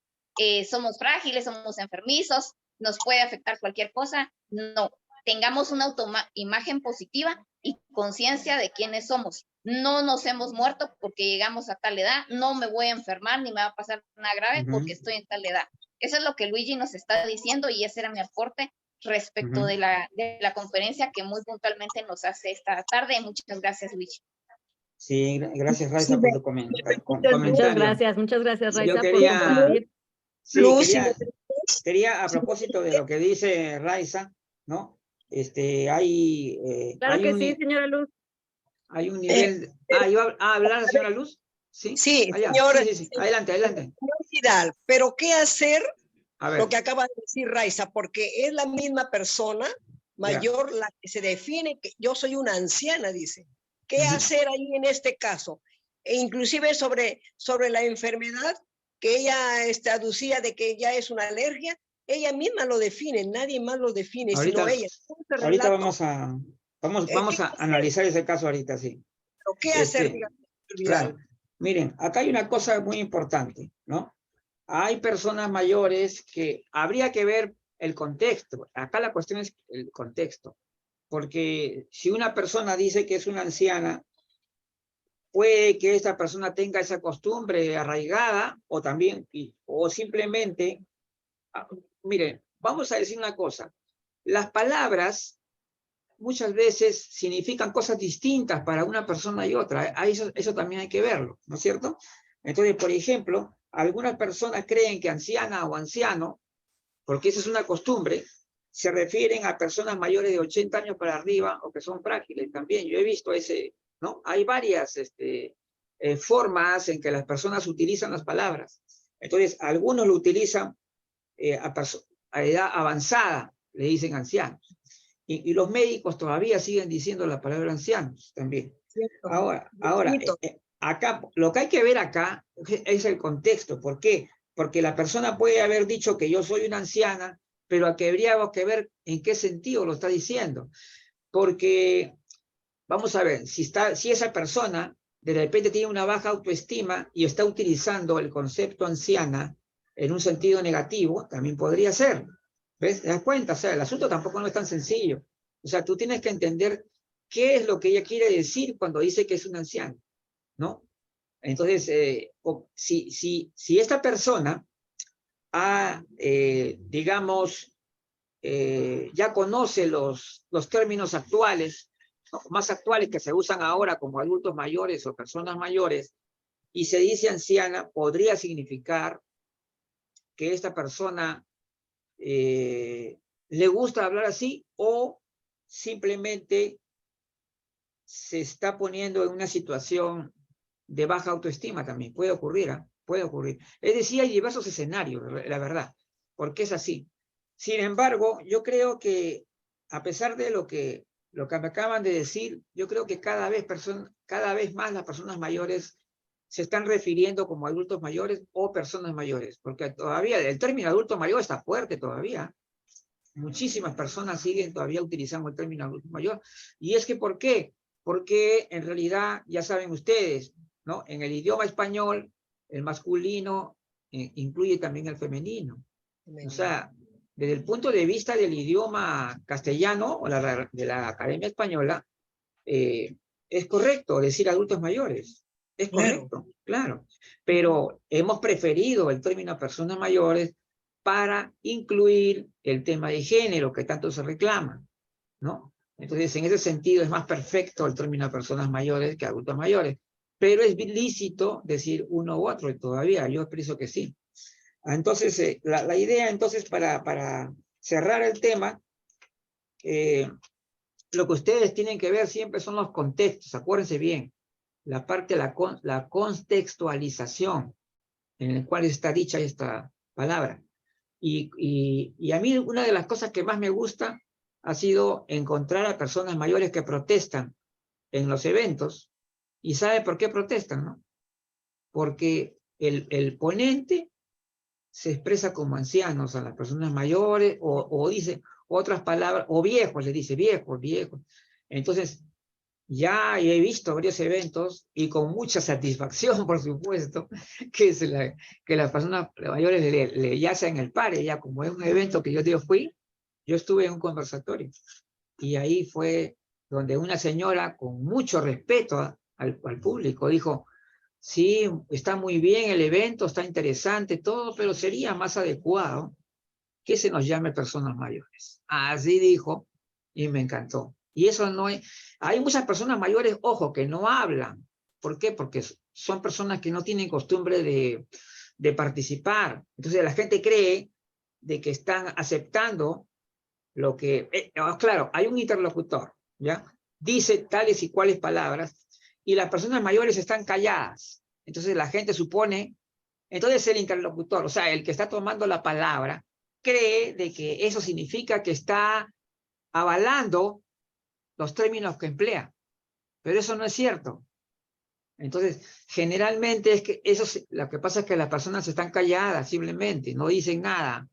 somos frágiles, somos enfermizos, nos puede afectar cualquier cosa. No, tengamos una imagen positiva y conciencia de quiénes somos. No nos hemos muerto porque llegamos a tal edad, no me voy a enfermar ni me va a pasar nada grave porque estoy en tal edad. Eso es lo que Luigi nos está diciendo, y ese era mi aporte respecto de la conferencia que muy puntualmente nos hace esta tarde. Muchas gracias, Luigi. Sí, gracias, Raiza, por tu comentario. Muchas gracias, Raiza, Yo quería, por compartir. sí, quería, a propósito de lo que dice Raiza, ¿no? Hay Claro que sí, señora Luz. Hay un nivel... ¿iba a hablar la señora Luz? Sí, sí, señora. Sí. Adelante. Señor Vidal, pero ¿qué hacer? A ver. Lo que acaba de decir Raiza, porque es la misma persona mayor la que se define que yo soy una anciana, dice. ¿Qué hacer ahí en este caso? E inclusive sobre la enfermedad que ella aducía de que ya es una alergia, ella misma lo define, nadie más lo define, sino ella. Ahorita vamos a analizar ese caso ahorita, sí. ¿Pero qué hacer? Claro. Miren, acá hay una cosa muy importante, ¿no? Hay personas mayores que habría que ver el contexto. Acá la cuestión es el contexto. Porque si una persona dice que es una anciana, puede que esta persona tenga esa costumbre arraigada, o simplemente, miren, vamos a decir una cosa. Las palabras muchas veces significan cosas distintas para una persona y otra. Eso también hay que verlo, ¿no es cierto? Entonces, por ejemplo, algunas personas creen que anciana o anciano, porque esa es una costumbre, se refieren a personas mayores de 80 años para arriba o que son frágiles también. Yo he visto ¿no? Hay varias formas en que las personas utilizan las palabras. Entonces, algunos lo utilizan a edad avanzada, le dicen ancianos. Y los médicos todavía siguen diciendo la palabra ancianos también. Ahora, acá, lo que hay que ver acá es el contexto. ¿Por qué? Porque la persona puede haber dicho que yo soy una anciana, pero habría que ver en qué sentido lo está diciendo. Porque, vamos a ver, si esa persona de repente tiene una baja autoestima y está utilizando el concepto anciana en un sentido negativo, también podría ser. ¿Ves? ¿Te das cuenta? O sea, el asunto tampoco no es tan sencillo. O sea, tú tienes que entender qué es lo que ella quiere decir cuando dice que es un anciano, ¿no? Entonces, si esta persona digamos, ya conoce los términos actuales, ¿no? Más actuales que se usan ahora como adultos mayores o personas mayores, y se dice anciana, podría significar que esta persona le gusta hablar así, o simplemente se está poniendo en una situación de baja autoestima también. Puede ocurrir, ¿eh? Puede ocurrir. Es decir, hay diversos escenarios, la verdad, porque es así. Sin embargo, yo creo que, a pesar de lo que me acaban de decir, yo creo que cada vez más las personas mayores se están refiriendo como adultos mayores o personas mayores, porque todavía el término adulto mayor está fuerte todavía. Muchísimas personas siguen todavía utilizando el término adulto mayor. Y es que, ¿por qué? Porque en realidad, ya saben ustedes, ¿no? En el idioma español, el masculino incluye también el femenino. O sea, desde el punto de vista del idioma castellano o de la Academia Española, es correcto decir adultos mayores. Es correcto, claro. Pero hemos preferido el término personas mayores para incluir el tema de género que tanto se reclama, ¿no? Entonces, en ese sentido, es más perfecto el término personas mayores que adultos mayores. Pero es lícito decir uno u otro todavía. Yo pienso que sí. Entonces, la idea, entonces, para cerrar el tema, lo que ustedes tienen que ver siempre son los contextos. Acuérdense bien, la parte de la contextualización en la cual está dicha esta palabra. Y a mí una de las cosas que más me gusta ha sido encontrar a personas mayores que protestan en los eventos. ¿Y sabe por qué protestan, no? Porque el ponente se expresa como ancianos a las personas mayores, o dice otras palabras, o viejos, le dice viejos. Entonces, ya he visto varios eventos, y con mucha satisfacción, por supuesto, que las personas mayores le yacen el pare, ya como es un evento que yo fui, yo estuve en un conversatorio, y ahí fue donde una señora, con mucho respeto al público, dijo: sí, está muy bien el evento, está interesante todo, pero sería más adecuado que se nos llame personas mayores. Así dijo, y me encantó. Y eso no es... Hay muchas personas mayores, ojo, que no hablan. ¿Por qué? Porque son personas que no tienen costumbre de participar. Entonces la gente cree de que están aceptando lo que... claro, hay un interlocutor, ¿ya? Dice tales y cuales palabras, y las personas mayores están calladas. Entonces la gente supone... Entonces el interlocutor, o sea, el que está tomando la palabra, cree de que eso significa que está avalando los términos que emplea. Pero eso no es cierto. Entonces, generalmente es que lo que pasa es que las personas están calladas, simplemente, no dicen nada.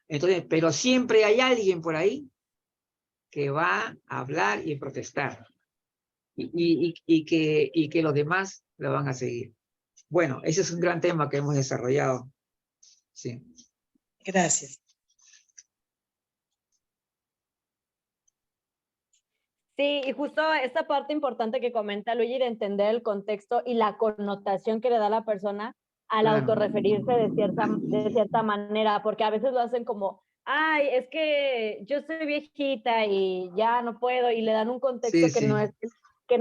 Entonces, pero siempre hay alguien por ahí que va a hablar y protestar. Y que los demás lo van a seguir. Bueno, ese es un gran tema que hemos desarrollado. Sí. Gracias. Sí, y justo esta parte importante que comenta Luigi de entender el contexto y la connotación que le da la persona al autorreferirse de cierta manera, porque a veces lo hacen como, ay, es que yo soy viejita y ya no puedo, y le dan un contexto Sí, que sí. no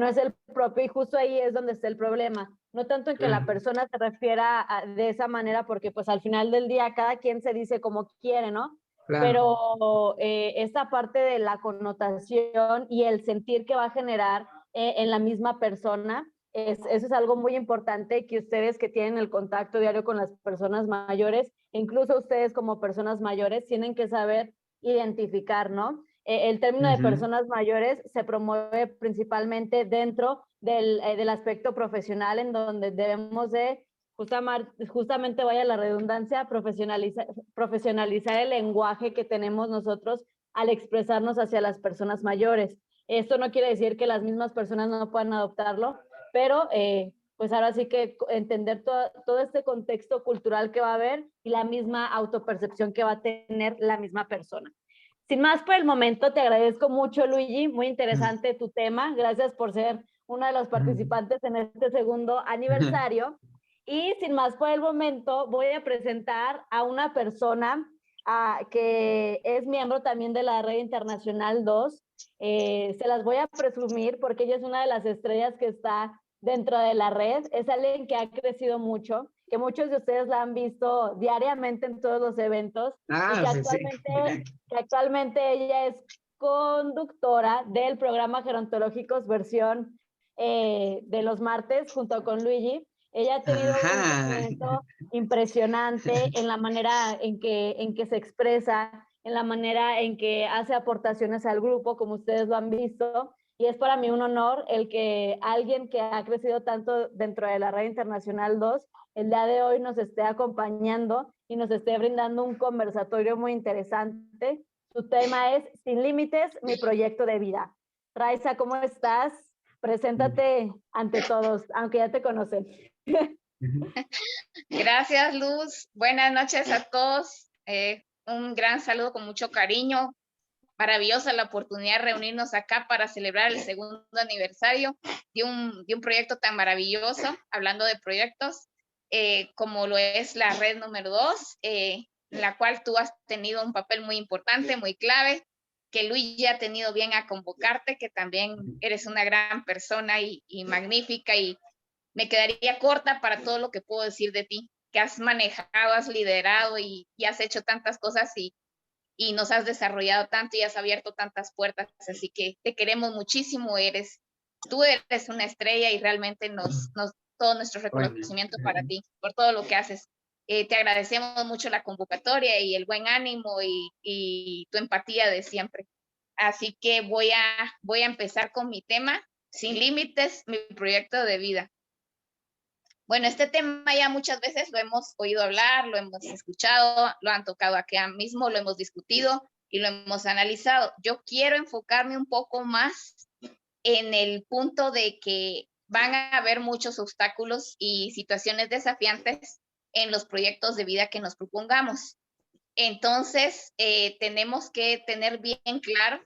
es el propio, y justo ahí es donde está el problema. No tanto en que la persona se refiera de esa manera, porque pues al final del día cada quien se dice como quiere, ¿no? Claro. Pero esta parte de la connotación y el sentir que va a generar en la misma persona, eso es algo muy importante, que ustedes que tienen el contacto diario con las personas mayores, incluso ustedes como personas mayores, tienen que saber identificar, ¿no? El término de personas mayores se promueve principalmente dentro del aspecto profesional, en donde debemos de justamente, vaya la redundancia, profesionalizar el lenguaje que tenemos nosotros al expresarnos hacia las personas mayores. Esto no quiere decir que las mismas personas no puedan adoptarlo, pero pues ahora sí que entender todo este contexto cultural que va a haber y la misma autopercepción que va a tener la misma persona. Sin más por el momento, te agradezco mucho, Luigi, muy interesante tu tema. Gracias por ser uno de los participantes en este segundo aniversario. Y sin más por el momento, voy a presentar a una persona que es miembro también de la Red Internacional 2. Se las voy a presumir porque ella es una de las estrellas que está dentro de la red. Es alguien que ha crecido mucho, que muchos de ustedes la han visto diariamente en todos los eventos, y que actualmente ella es conductora del programa Gerontológicos versión de los martes junto con Luigi. Ella ha tenido un crecimiento impresionante en la manera en que se expresa, en la manera en que hace aportaciones al grupo, como ustedes lo han visto, y es para mí un honor el que alguien que ha crecido tanto dentro de la Red Internacional 2, el día de hoy nos esté acompañando y nos esté brindando un conversatorio muy interesante. Su tema es Sin Límites, mi proyecto de vida. Raiza, ¿cómo estás? Preséntate ante todos, aunque ya te conocen. Gracias, Luz. Buenas noches a todos. Un gran saludo con mucho cariño. Maravillosa la oportunidad de reunirnos acá para celebrar el segundo aniversario de un proyecto tan maravilloso, hablando de proyectos, como lo es la red número 2, en la cual tú has tenido un papel muy importante, muy clave, que Luis ya ha tenido bien a convocarte, que también eres una gran persona y magnífica, y me quedaría corta para todo lo que puedo decir de ti, que has manejado, has liderado y has hecho tantas cosas y nos has desarrollado tanto y has abierto tantas puertas, así que te queremos muchísimo, tú eres una estrella y realmente todo nuestro reconocimiento para ti, por todo lo que haces. Te agradecemos mucho la convocatoria y el buen ánimo y tu empatía de siempre. Así que voy a empezar con mi tema, Sin Límites, mi proyecto de vida. Bueno, este tema ya muchas veces lo hemos oído hablar, lo hemos escuchado, lo han tocado acá mismo, lo hemos discutido y lo hemos analizado. Yo quiero enfocarme un poco más en el punto de que van a haber muchos obstáculos y situaciones desafiantes en los proyectos de vida que nos propongamos. Entonces, tenemos que tener bien claro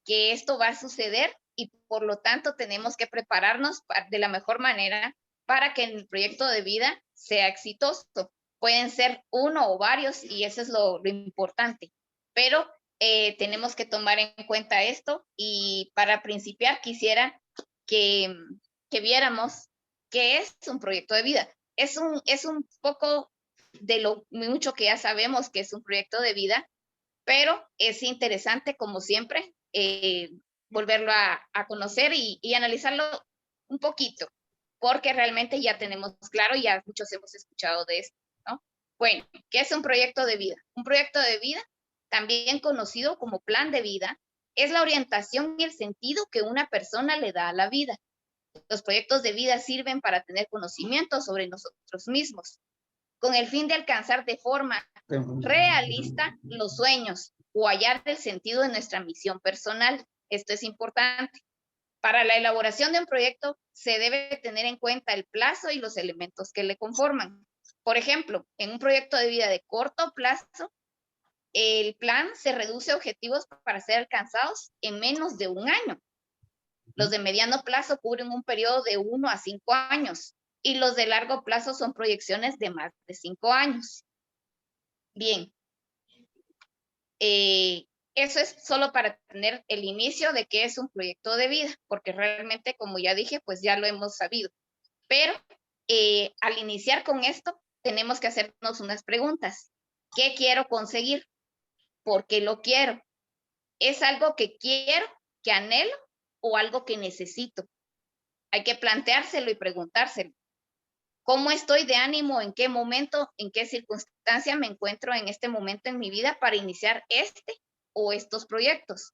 que esto va a suceder y por lo tanto tenemos que prepararnos de la mejor manera para que el proyecto de vida sea exitoso. Pueden ser uno o varios y eso es lo importante, pero tenemos que tomar en cuenta esto y para principiar quisiera que viéramos qué es un proyecto de vida. Es un poco de lo mucho que ya sabemos que es un proyecto de vida, pero es interesante como siempre volverlo a conocer y analizarlo un poquito, porque realmente ya tenemos claro, ya muchos hemos escuchado de esto, ¿no? Bueno, ¿qué es un proyecto de vida? Un proyecto de vida, también conocido como plan de vida, es la orientación y el sentido que una persona le da a la vida. Los proyectos de vida sirven para tener conocimiento sobre nosotros mismos, con el fin de alcanzar de forma realista los sueños o hallar el sentido de nuestra misión personal. Esto es importante. Para la elaboración de un proyecto se debe tener en cuenta el plazo y los elementos que le conforman. Por ejemplo, en un proyecto de vida de corto plazo, el plan se reduce a objetivos para ser alcanzados en menos de un año. Los de mediano plazo cubren un periodo de 1 a 5 años y los de largo plazo son proyecciones de más de 5 años. Bien, eso es solo para tener el inicio de qué es un proyecto de vida, porque realmente, como ya dije, pues ya lo hemos sabido. Pero al iniciar con esto, tenemos que hacernos unas preguntas. ¿Qué quiero conseguir? ¿Por qué lo quiero? ¿Es algo que quiero, que anhelo o algo que necesito? Hay que planteárselo y preguntárselo. ¿Cómo estoy de ánimo? ¿En qué momento, en qué circunstancia me encuentro en este momento en mi vida para iniciar este o estos proyectos?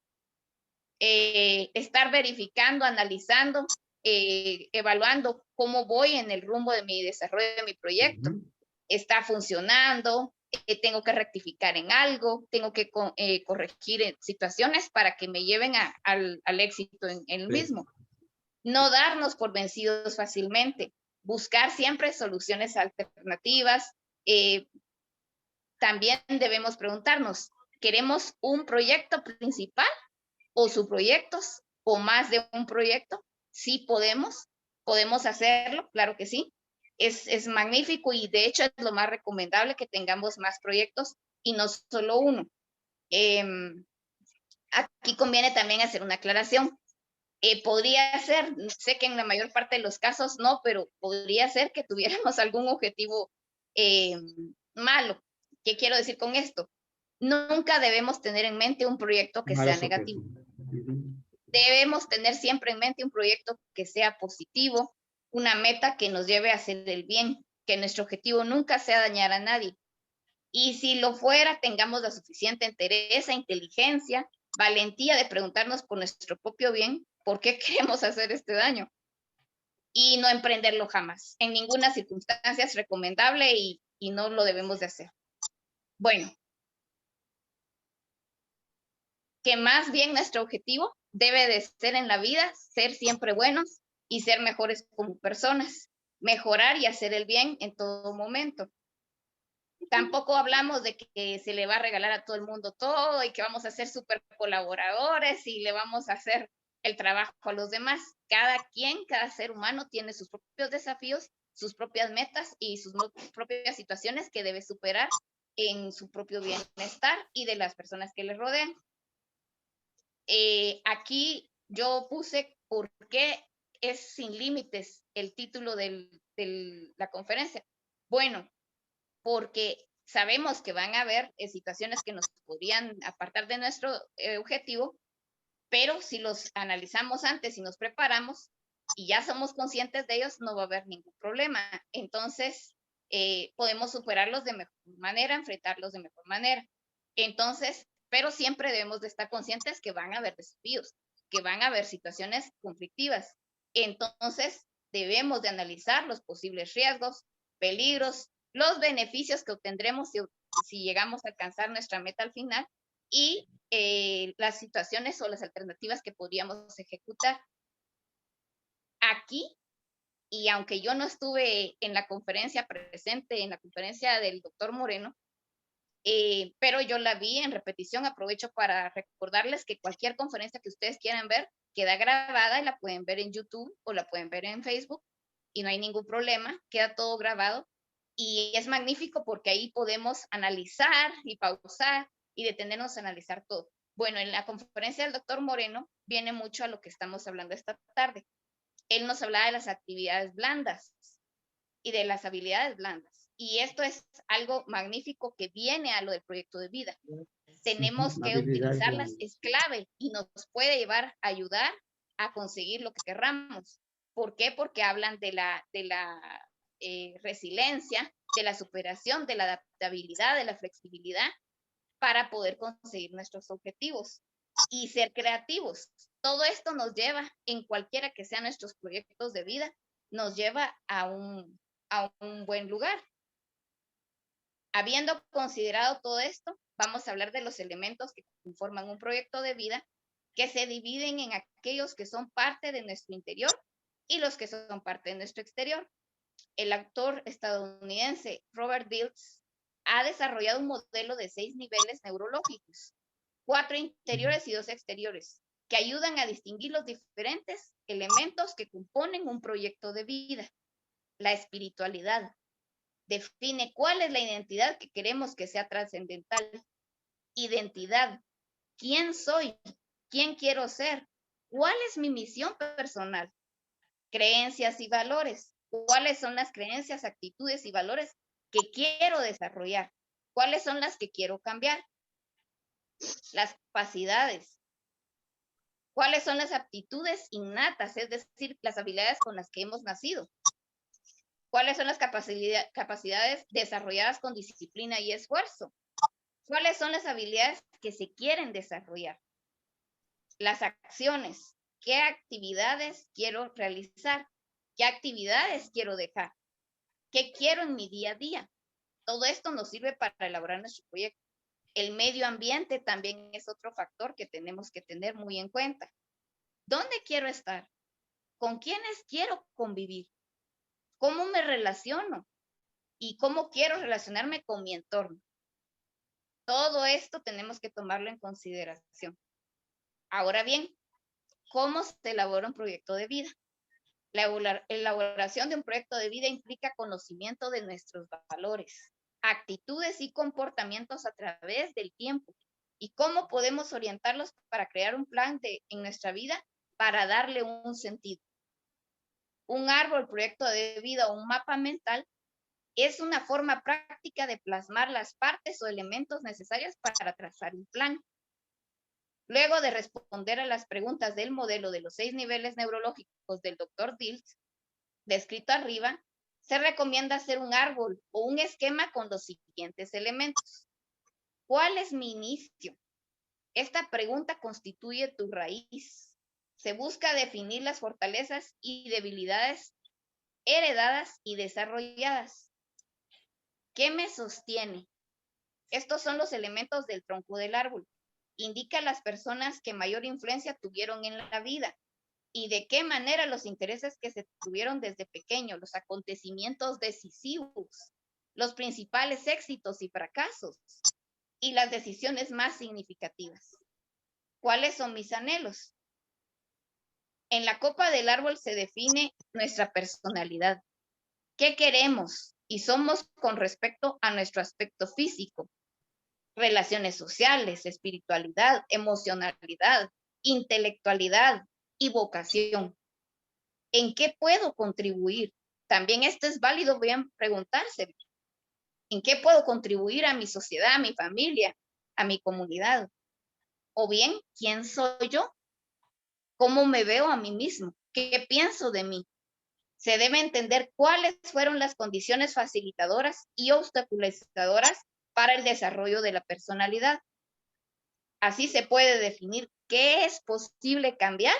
Estar verificando, analizando, evaluando cómo voy en el rumbo de mi desarrollo de mi proyecto. ¿Está funcionando? ¿Tengo que rectificar en algo? ¿Tengo que corregir situaciones para que me lleven al éxito en el mismo? No darnos por vencidos fácilmente. Buscar siempre soluciones alternativas. También debemos preguntarnos, ¿queremos un proyecto principal o subproyectos o más de un proyecto? Sí podemos hacerlo, claro que sí. Es magnífico y de hecho es lo más recomendable que tengamos más proyectos y no solo uno. Aquí conviene también hacer una aclaración. Podría ser, sé que en la mayor parte de los casos no, pero podría ser que tuviéramos algún objetivo malo. ¿Qué quiero decir con esto? Nunca debemos tener en mente un proyecto que sea negativo. Debemos tener siempre en mente un proyecto que sea positivo, una meta que nos lleve a hacer el bien, que nuestro objetivo nunca sea dañar a nadie. Y si lo fuera, tengamos la suficiente entereza, inteligencia, valentía de preguntarnos por nuestro propio bien, ¿por qué queremos hacer este daño? Y no emprenderlo jamás. En ninguna circunstancia es recomendable y no lo debemos de hacer. Bueno, que más bien nuestro objetivo debe de ser en la vida, ser siempre buenos y ser mejores como personas. mejorar y hacer el bien en todo momento. Tampoco hablamos de que se le va a regalar a todo el mundo todo y que vamos a ser súper colaboradores y le vamos a hacer el trabajo a los demás. Cada ser humano tiene sus propios desafíos, sus propias metas y sus propias situaciones que debe superar en su propio bienestar y de las personas que le rodean. Aquí yo puse por qué es sin límites el título de la conferencia. Bueno, porque sabemos que van a haber situaciones que nos podrían apartar de nuestro objetivo, pero si los analizamos antes y nos preparamos y ya somos conscientes de ellos, no va a haber ningún problema. Entonces, podemos superarlos de mejor manera, enfrentarlos de mejor manera. Entonces, pero siempre debemos de estar conscientes que van a haber desafíos, que van a haber situaciones conflictivas. Entonces, debemos de analizar los posibles riesgos, peligros, los beneficios que obtendremos si llegamos a alcanzar nuestra meta al final y las situaciones o las alternativas que podríamos ejecutar. Aquí, y aunque yo no estuve en la conferencia presente, en la conferencia del doctor Moreno, pero yo la vi en repetición, aprovecho para recordarles que cualquier conferencia que ustedes quieran ver queda grabada y la pueden ver en YouTube o la pueden ver en Facebook y no hay ningún problema, queda todo grabado y es magnífico porque ahí podemos analizar y pausar y detenernos a analizar todo. Bueno, en la conferencia del doctor Moreno viene mucho a lo que estamos hablando esta tarde. Él nos hablaba de las actividades blandas y de las habilidades blandas. Y esto es algo magnífico que viene a lo del proyecto de vida. Tenemos que utilizarlas, es clave y nos puede llevar a ayudar a conseguir lo que querramos. ¿Por qué? Porque hablan de la resiliencia, de la superación, de la adaptabilidad, de la flexibilidad para poder conseguir nuestros objetivos y ser creativos. Todo esto nos lleva, en cualquiera que sean nuestros proyectos de vida, nos lleva a un buen lugar. Habiendo considerado todo esto, vamos a hablar de los elementos que conforman un proyecto de vida que se dividen en aquellos que son parte de nuestro interior y los que son parte de nuestro exterior. El autor estadounidense Robert Dilts ha desarrollado un modelo de 6 niveles neurológicos, 4 interiores y 2 exteriores, que ayudan a distinguir los diferentes elementos que componen un proyecto de vida. La espiritualidad define cuál es la identidad que queremos que sea trascendental. Identidad, ¿quién soy? ¿Quién quiero ser? ¿Cuál es mi misión personal? Creencias y valores. ¿Cuáles son las creencias, actitudes y valores que quiero desarrollar? ¿Cuáles son las que quiero cambiar? Las capacidades. ¿Cuáles son las aptitudes innatas, es decir, las habilidades con las que hemos nacido? ¿Cuáles son las capacidades desarrolladas con disciplina y esfuerzo? ¿Cuáles son las habilidades que se quieren desarrollar? Las acciones. ¿Qué actividades quiero realizar? ¿Qué actividades quiero dejar? ¿Qué quiero en mi día a día? Todo esto nos sirve para elaborar nuestro proyecto. El medio ambiente también es otro factor que tenemos que tener muy en cuenta. ¿Dónde quiero estar? ¿Con quiénes quiero convivir? ¿Cómo me relaciono? ¿Y cómo quiero relacionarme con mi entorno? Todo esto tenemos que tomarlo en consideración. Ahora bien, ¿cómo se elabora un proyecto de vida? La elaboración de un proyecto de vida implica conocimiento de nuestros valores, actitudes y comportamientos a través del tiempo y cómo podemos orientarlos para crear un plan en nuestra vida para darle un sentido. Un árbol, proyecto de vida o un mapa mental es una forma práctica de plasmar las partes o elementos necesarios para trazar un plan. Luego de responder a las preguntas del modelo de los 6 niveles neurológicos del Dr. Dilts, descrito arriba, se recomienda hacer un árbol o un esquema con los siguientes elementos. ¿Cuál es mi inicio? Esta pregunta constituye tu raíz. Se busca definir las fortalezas y debilidades heredadas y desarrolladas. ¿Qué me sostiene? Estos son los elementos del tronco del árbol. Indica las personas que mayor influencia tuvieron en la vida y de qué manera los intereses que se tuvieron desde pequeño, los acontecimientos decisivos, los principales éxitos y fracasos y las decisiones más significativas. ¿Cuáles son mis anhelos? En la copa del árbol se define nuestra personalidad. ¿Qué queremos y somos con respecto a nuestro aspecto físico? Relaciones sociales, espiritualidad, emocionalidad, intelectualidad y vocación. ¿En qué puedo contribuir? También esto es válido, bien preguntarse. ¿En qué puedo contribuir a mi sociedad, a mi familia, a mi comunidad? O bien, ¿quién soy yo? ¿Cómo me veo a mí mismo? ¿Qué pienso de mí? Se debe entender cuáles fueron las condiciones facilitadoras y obstaculizadoras para el desarrollo de la personalidad. Así se puede definir qué es posible cambiar,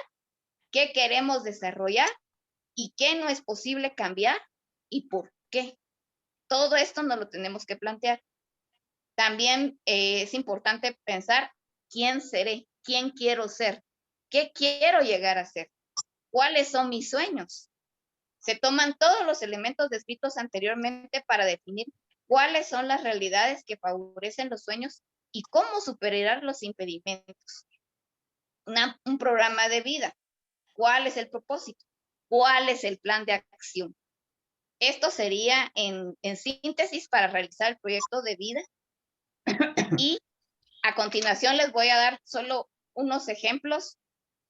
qué queremos desarrollar y qué no es posible cambiar y por qué. Todo esto nos lo tenemos que plantear. También es importante pensar quién seré, quién quiero ser, qué quiero llegar a ser, cuáles son mis sueños. Se toman todos los elementos descritos anteriormente para definir cuáles son las realidades que favorecen los sueños y cómo superar los impedimentos. Un programa de vida. ¿Cuál es el propósito? ¿Cuál es el plan de acción? Esto sería en síntesis para realizar el proyecto de vida. Y a continuación les voy a dar solo unos ejemplos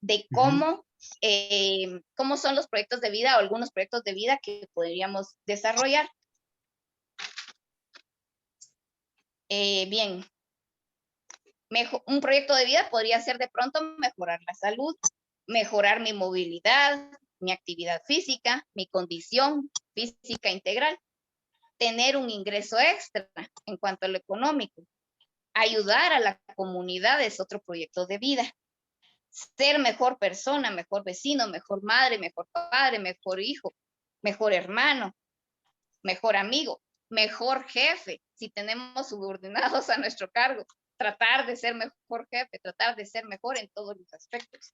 de cómo son los proyectos de vida o algunos proyectos de vida que podríamos desarrollar. Bien, un proyecto de vida podría ser de pronto mejorar la salud, mejorar mi movilidad, mi actividad física, mi condición física integral, tener un ingreso extra en cuanto a lo económico, ayudar a la comunidad es otro proyecto de vida. Ser mejor persona, mejor vecino, mejor madre, mejor padre, mejor hijo, mejor hermano, mejor amigo, mejor jefe, si tenemos subordinados a nuestro cargo, tratar de ser mejor jefe, tratar de ser mejor en todos los aspectos.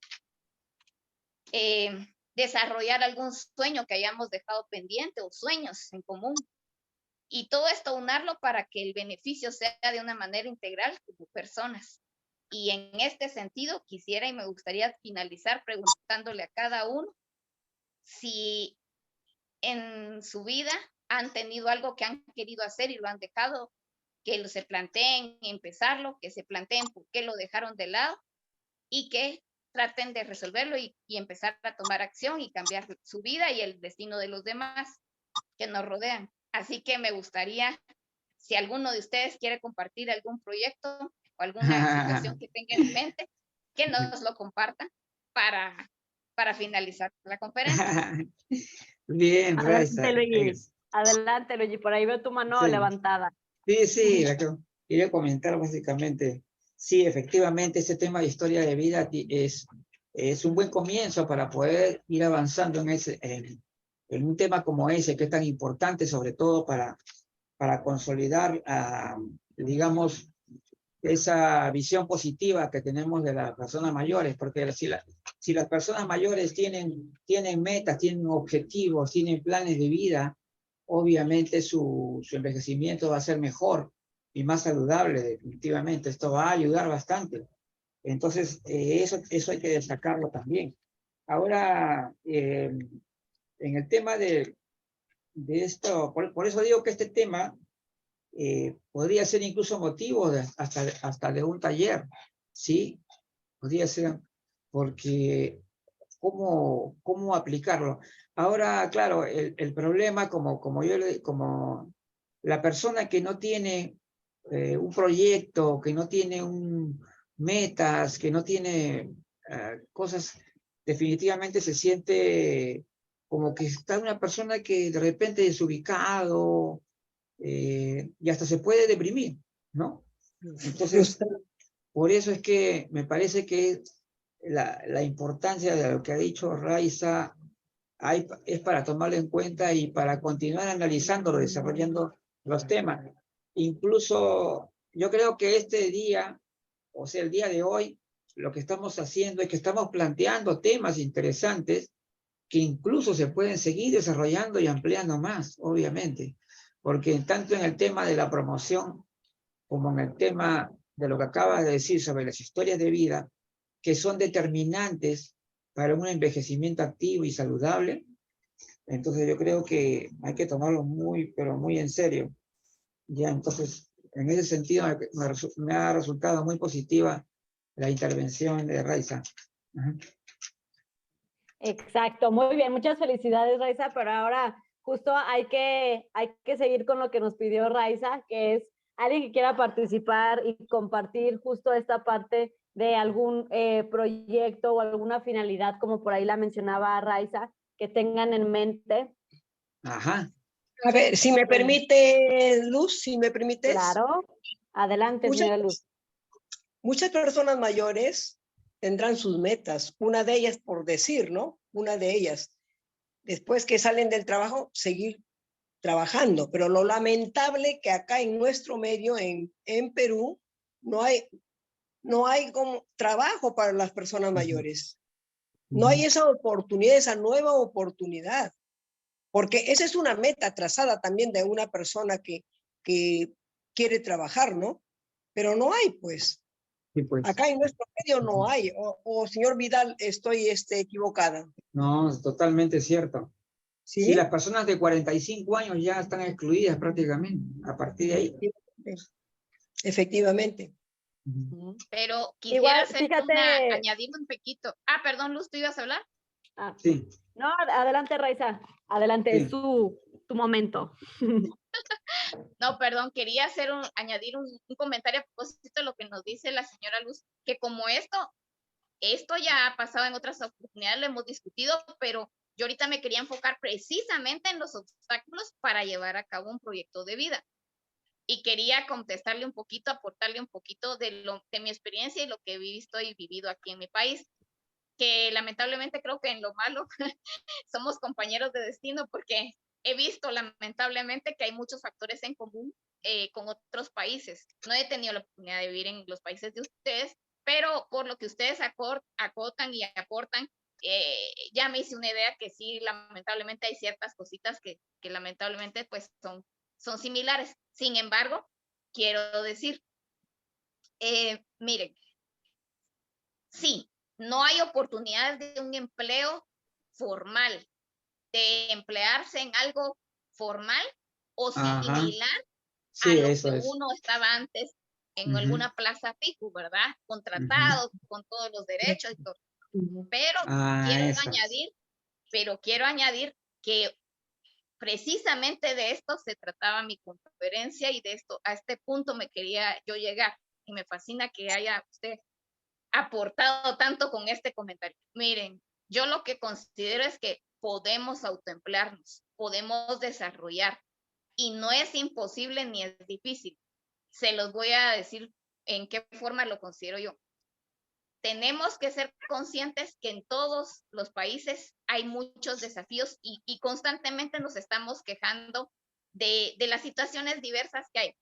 Desarrollar algún sueño que hayamos dejado pendiente o sueños en común. Y todo esto unarlo para que el beneficio sea de una manera integral como personas. Y en este sentido quisiera y me gustaría finalizar preguntándole a cada uno si en su vida han tenido algo que han querido hacer y lo han dejado, que se planteen empezarlo, que se planteen por qué lo dejaron de lado y que traten de resolverlo y empezar a tomar acción y cambiar su vida y el destino de los demás que nos rodean. Así que me gustaría, si alguno de ustedes quiere compartir algún proyecto o alguna situación que tenga en mente, que nos lo compartan para finalizar la conferencia. Bien, Raiza. Adelante, Luigi, por ahí veo tu mano levantada. Sí, quería comentar básicamente, sí, efectivamente, ese tema de historia de vida es un buen comienzo para poder ir avanzando en un tema como ese, que es tan importante, sobre todo para consolidar, digamos, esa visión positiva que tenemos de las personas mayores, porque si las personas mayores tienen metas, tienen objetivos, tienen planes de vida, obviamente su envejecimiento va a ser mejor y más saludable, definitivamente. Esto va a ayudar bastante. Entonces, eso hay que destacarlo también. Ahora, en el tema de esto, por eso digo que este tema podría ser incluso motivo hasta de un taller, ¿sí? Podría ser, porque ¿cómo aplicarlo? Ahora, claro, el problema, como la persona que no tiene un proyecto, que no tiene metas, que no tiene cosas, definitivamente se siente como que está una persona que de repente es desubicado, y hasta se puede deprimir, ¿no? Entonces, por eso es que me parece que la importancia de lo que ha dicho Raiza es para tomarlo en cuenta y para continuar analizándolo, desarrollando los temas. Incluso yo creo que este día, o sea, el día de hoy, lo que estamos haciendo es que estamos planteando temas interesantes que incluso se pueden seguir desarrollando y ampliando más, obviamente, porque tanto en el tema de la promoción como en el tema de lo que acabas de decir sobre las historias de vida, que son determinantes para un envejecimiento activo y saludable, entonces yo creo que hay que tomarlo muy, pero muy en serio. Ya, entonces, en ese sentido me ha resultado muy positiva la intervención de Raiza. Ajá. Exacto, muy bien, muchas felicidades, Raiza, pero ahora justo hay que seguir con lo que nos pidió Raiza, que es alguien que quiera participar y compartir justo esta parte de algún proyecto o alguna finalidad, como por ahí la mencionaba Raiza, que tengan en mente. Ajá. A ver, si me permite, Luz, si me permites. Claro, adelante, señora Luz. Muchas personas mayores tendrán sus metas, una de ellas por decir, ¿no? Una de ellas, después que salen del trabajo, seguir trabajando, pero lo lamentable que acá en nuestro medio, en Perú, no hay como trabajo para las personas mayores. No hay esa oportunidad, esa nueva oportunidad, porque esa es una meta trazada también de una persona que quiere trabajar, ¿no? Pero no hay, pues. Sí, pues. Acá en nuestro medio no hay, o señor Vidal, estoy equivocada. No, es totalmente cierto. ¿Sí? Sí, las personas de 45 años ya están excluidas prácticamente, a partir de ahí. Efectivamente. Pero quisiera fíjate, añadir un poquito. Perdón, Luz, ¿tú ibas a hablar? Sí. No, adelante, Raiza. Adelante, Sí. es tu momento. No, perdón, quería añadir un comentario a propósito de lo que nos dice la señora Luz, que como esto ya ha pasado en otras oportunidades, lo hemos discutido, pero yo ahorita me quería enfocar precisamente en los obstáculos para llevar a cabo un proyecto de vida. Y quería contestarle un poquito, aportarle un poquito de mi experiencia y lo que he visto y vivido aquí en mi país, que lamentablemente creo que en lo malo somos compañeros de destino, porque he visto lamentablemente que hay muchos factores en común con otros países. No he tenido la oportunidad de vivir en los países de ustedes, pero por lo que ustedes acotan y aportan, ya me hice una idea que sí, lamentablemente hay ciertas cositas que lamentablemente pues son similares. Sin embargo, quiero decir, miren, sí, no hay oportunidades de un empleo formal, de emplearse en algo formal o similar a lo que uno estaba antes en alguna plaza fijo, ¿verdad? Contratado con todos los derechos y todo. Pero quiero añadir que precisamente de esto se trataba mi conferencia y a este punto me quería yo llegar, y me fascina que haya usted aportado tanto con este comentario. Miren, yo lo que considero es que podemos autoemplearnos, podemos desarrollar, y no es imposible ni es difícil. Se los voy a decir en qué forma lo considero yo. Tenemos que ser conscientes que en todos los países hay muchos desafíos y constantemente nos estamos quejando de las situaciones diversas que hay.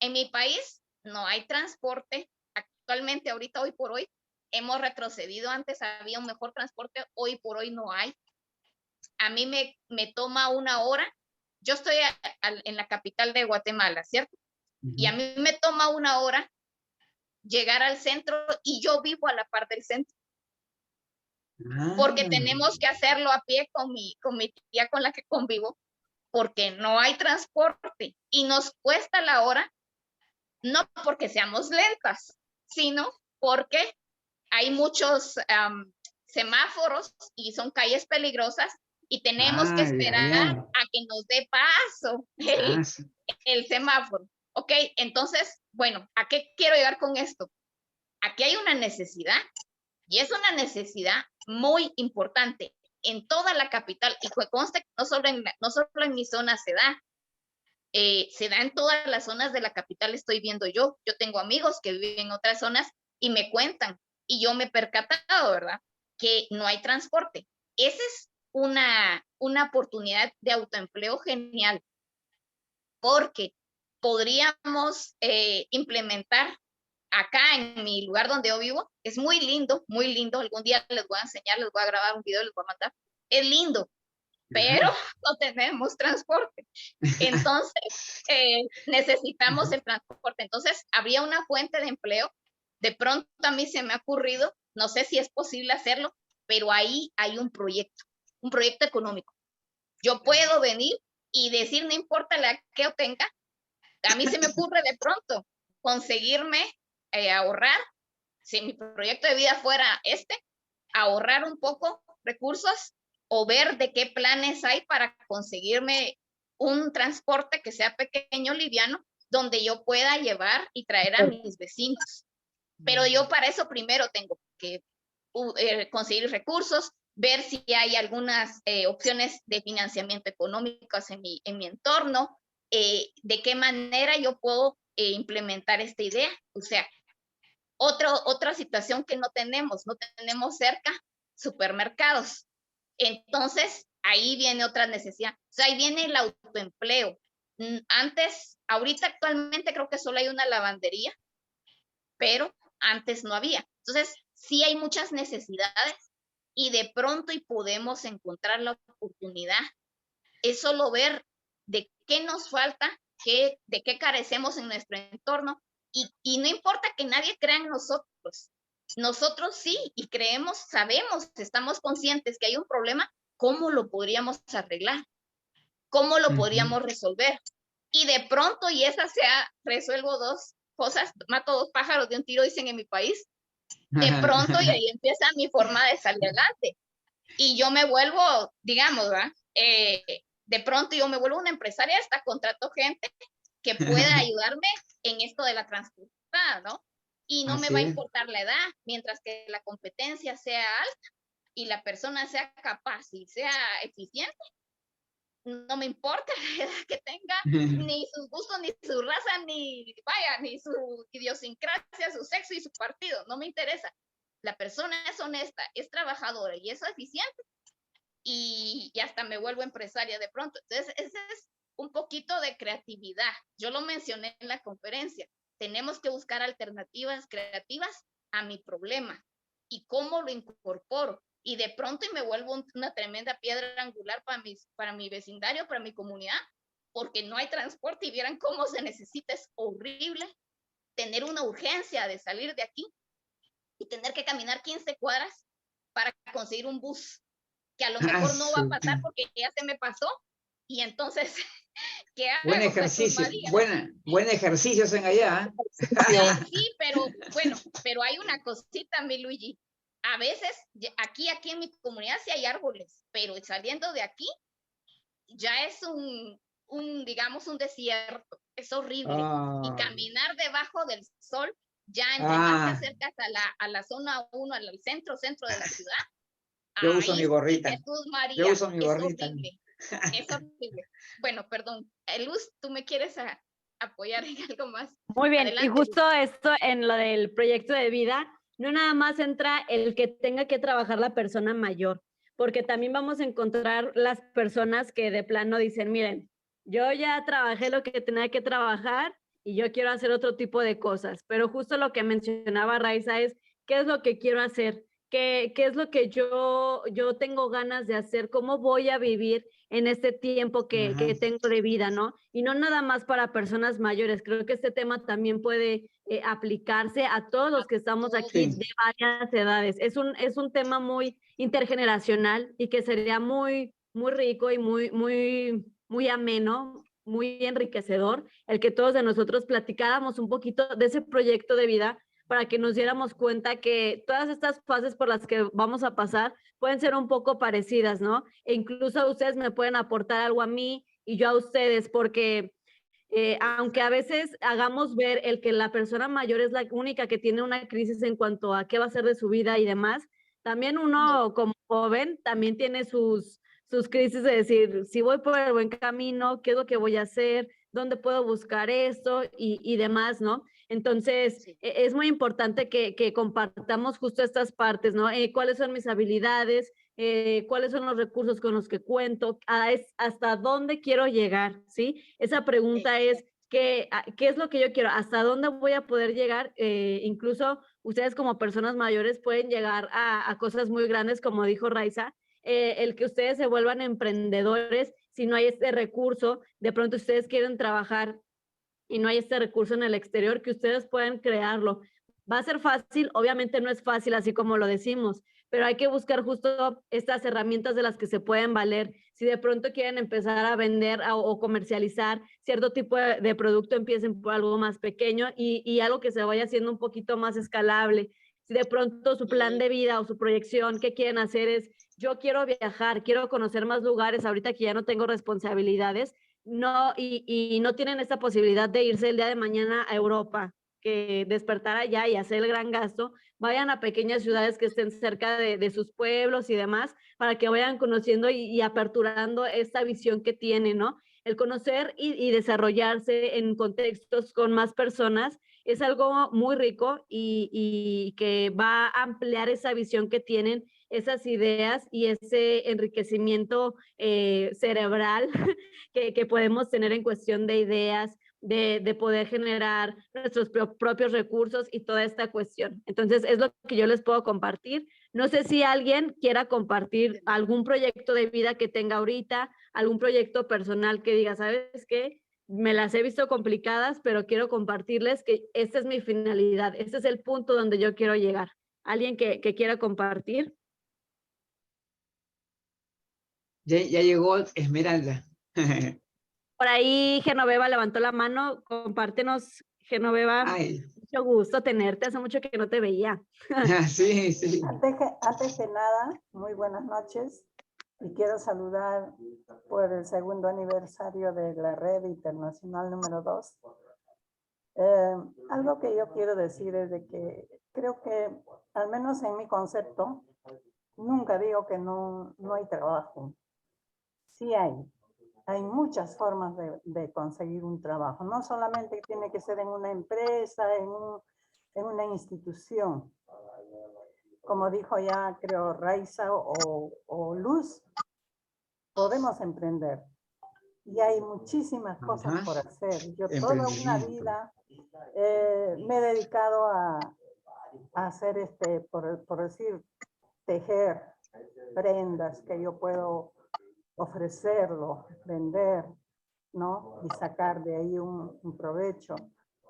En mi país no hay transporte. Actualmente, ahorita, hoy por hoy, hemos retrocedido. Antes había un mejor transporte, hoy por hoy no hay. A mí me toma 1 hora. Yo estoy en la capital de Guatemala, ¿cierto? Y a mí me toma 1 hora llegar al centro, y yo vivo a la par del centro. Porque tenemos que hacerlo a pie con mi tía con la que convivo, porque no hay transporte y nos cuesta la hora, no porque seamos lentas, sino porque hay muchos semáforos y son calles peligrosas y tenemos que esperar a que nos dé paso el semáforo. Ok, entonces, bueno, ¿a qué quiero llegar con esto? Aquí hay una necesidad, y es una necesidad muy importante en toda la capital, y conste que no solo en mi zona se da en todas las zonas de la capital. Estoy viendo yo tengo amigos que viven en otras zonas y me cuentan, y yo me he percatado, ¿verdad?, que no hay transporte. Esa es una oportunidad de autoempleo genial, porque podríamos implementar acá en mi lugar donde yo vivo, es muy lindo, muy lindo. Algún día les voy a enseñar, les voy a grabar un video, les voy a mandar. Es lindo, pero no tenemos transporte. Entonces, necesitamos el transporte. Entonces, habría una fuente de empleo. De pronto a mí se me ha ocurrido, no sé si es posible hacerlo, pero ahí hay un proyecto económico. Yo puedo venir y decir, no importa la que yo tenga, a mí se me ocurre de pronto conseguirme ahorrar, si mi proyecto de vida fuera ahorrar un poco recursos o ver de qué planes hay para conseguirme un transporte que sea pequeño, liviano, donde yo pueda llevar y traer a mis vecinos. Pero yo para eso primero tengo que conseguir recursos, ver si hay algunas opciones de financiamiento económicos en mi entorno, de qué manera yo puedo implementar esta idea. O sea, otra situación que no tenemos cerca supermercados. Entonces, ahí viene otra necesidad. O sea, ahí viene el autoempleo. Ahorita actualmente creo que solo hay una lavandería, pero antes no había. Entonces, sí hay muchas necesidades y de pronto y podemos encontrar la oportunidad. Es solo ver de qué nos falta, de qué carecemos en nuestro entorno y no importa que nadie crea en nosotros. Nosotros sí, y creemos, sabemos, estamos conscientes que hay un problema, ¿cómo lo podríamos arreglar? ¿Cómo lo podríamos resolver? Y de pronto, y esa sea, resuelvo dos cosas, mato dos pájaros de un tiro, dicen en mi país, de pronto, y ahí empieza mi forma de salir adelante. Y yo me vuelvo, digamos, ¿verdad? De pronto yo me vuelvo una empresaria, hasta contrato gente que pueda ayudarme en esto de la transportada, ¿no? Y no me va a importar la edad, mientras que la competencia sea alta y la persona sea capaz y sea eficiente, no me importa la edad que tenga, ni sus gustos, ni su raza, ni su idiosincrasia, su sexo y su partido, no me interesa. La persona es honesta, es trabajadora y es eficiente y hasta me vuelvo empresaria de pronto. Entonces, ese es un poquito de creatividad. Yo lo mencioné en la conferencia. Tenemos que buscar alternativas creativas a mi problema y cómo lo incorporo. Y de pronto y me vuelvo una tremenda piedra angular para mi vecindario, para mi comunidad, porque no hay transporte y vieran cómo se necesita. Es horrible tener una urgencia de salir de aquí y tener que caminar 15 cuadras para conseguir un bus, que a lo mejor no va a pasar porque ya se me pasó. Y entonces, ¿qué hago? Buen ejercicio, buen ejercicio hacen allá. Sí, pero bueno, pero hay una cosita, mi Luigi. A veces, aquí en mi comunidad sí hay árboles, pero saliendo de aquí, ya es digamos, un desierto. Es horrible. Y caminar debajo del sol, ya entre más te acercas a la zona 1, al centro de la ciudad. Yo uso mi gorrita. Jesús María, yo uso mi gorrita. Es horrible. Bueno, perdón. Luz, ¿tú me quieres apoyar en algo más? Muy bien, Adelante, y justo Luz. esto en lo del proyecto de vida, no nada más entra el que tenga que trabajar la persona mayor, porque también vamos a encontrar las personas que de plano dicen, miren, yo ya trabajé lo que tenía que trabajar y yo quiero hacer otro tipo de cosas, pero justo lo que mencionaba Raiza es, ¿qué es lo que quiero hacer? ¿Qué es lo que yo tengo ganas de hacer? ¿Cómo voy a vivir en este tiempo que tengo de vida, ¿no? Y no nada más para personas mayores. Creo que este tema también puede aplicarse a todos los que estamos aquí de varias edades. Es un tema muy intergeneracional y que sería muy, muy rico y muy ameno, muy enriquecedor el que todos de nosotros platicáramos un poquito de ese proyecto de vida para que nos diéramos cuenta que todas estas fases por las que vamos a pasar pueden ser un poco parecidas, ¿no? E incluso ustedes me pueden aportar algo a mí y yo a ustedes, porque aunque a veces hagamos ver el que la persona mayor es la única que tiene una crisis en cuanto a qué va a hacer de su vida y demás, también uno como joven también tiene sus crisis de decir, si voy por el buen camino, ¿qué es lo que voy a hacer? ¿Dónde puedo buscar esto? Y demás, ¿no? Entonces, es muy importante que compartamos justo estas partes, ¿no? ¿Cuáles son mis habilidades? ¿Cuáles son los recursos con los que cuento? ¿Hasta dónde quiero llegar? ¿Sí? Esa pregunta es, ¿qué es lo que yo quiero? ¿Hasta dónde voy a poder llegar? Incluso ustedes como personas mayores pueden llegar a cosas muy grandes, como dijo Raiza, el que ustedes se vuelvan emprendedores si no hay este recurso, de pronto ustedes quieren trabajar y no hay este recurso en el exterior, que ustedes puedan crearlo. ¿Va a ser fácil? Obviamente no es fácil, así como lo decimos, pero hay que buscar justo estas herramientas de las que se pueden valer. Si de pronto quieren empezar a vender o comercializar cierto tipo de producto, empiecen por algo más pequeño y algo que se vaya haciendo un poquito más escalable. Si de pronto su plan de vida o su proyección que quieren hacer es, yo quiero viajar, quiero conocer más lugares, ahorita que ya no tengo responsabilidades, no, y no tienen esta posibilidad de irse el día de mañana a Europa, que despertar allá y hacer el gran gasto, vayan a pequeñas ciudades que estén cerca de sus pueblos y demás, para que vayan conociendo y aperturando esta visión que tienen, ¿no? El conocer y desarrollarse en contextos con más personas es algo muy rico y que va a ampliar esa visión que tienen, esas ideas y ese enriquecimiento cerebral que podemos tener en cuestión de ideas, de poder generar nuestros propios recursos y toda esta cuestión. Entonces, es lo que yo les puedo compartir. No sé si alguien quiera compartir algún proyecto de vida que tenga ahorita, algún proyecto personal que diga, ¿sabes qué? Me las he visto complicadas, pero quiero compartirles que esta es mi finalidad, este es el punto donde yo quiero llegar. ¿Alguien que quiera compartir? Ya llegó Esmeralda. Por ahí Genoveva levantó la mano, compártenos, Genoveva. Ay, Mucho gusto tenerte, hace mucho que no te veía. sí, sí. Antes que nada, muy buenas noches y quiero saludar por el segundo aniversario de la red internacional número 2. Algo que yo quiero decir es de que creo que, al menos en mi concepto, nunca digo que no hay trabajo. Sí hay muchas formas de conseguir un trabajo. No solamente tiene que ser en una empresa, en una institución. Como dijo ya, creo, Raiza o Luz, podemos emprender. Y hay muchísimas cosas por hacer. Yo toda una vida me he dedicado a hacer, por decir, tejer prendas que yo puedo ofrecerlo, vender, ¿no? Y sacar de ahí un provecho.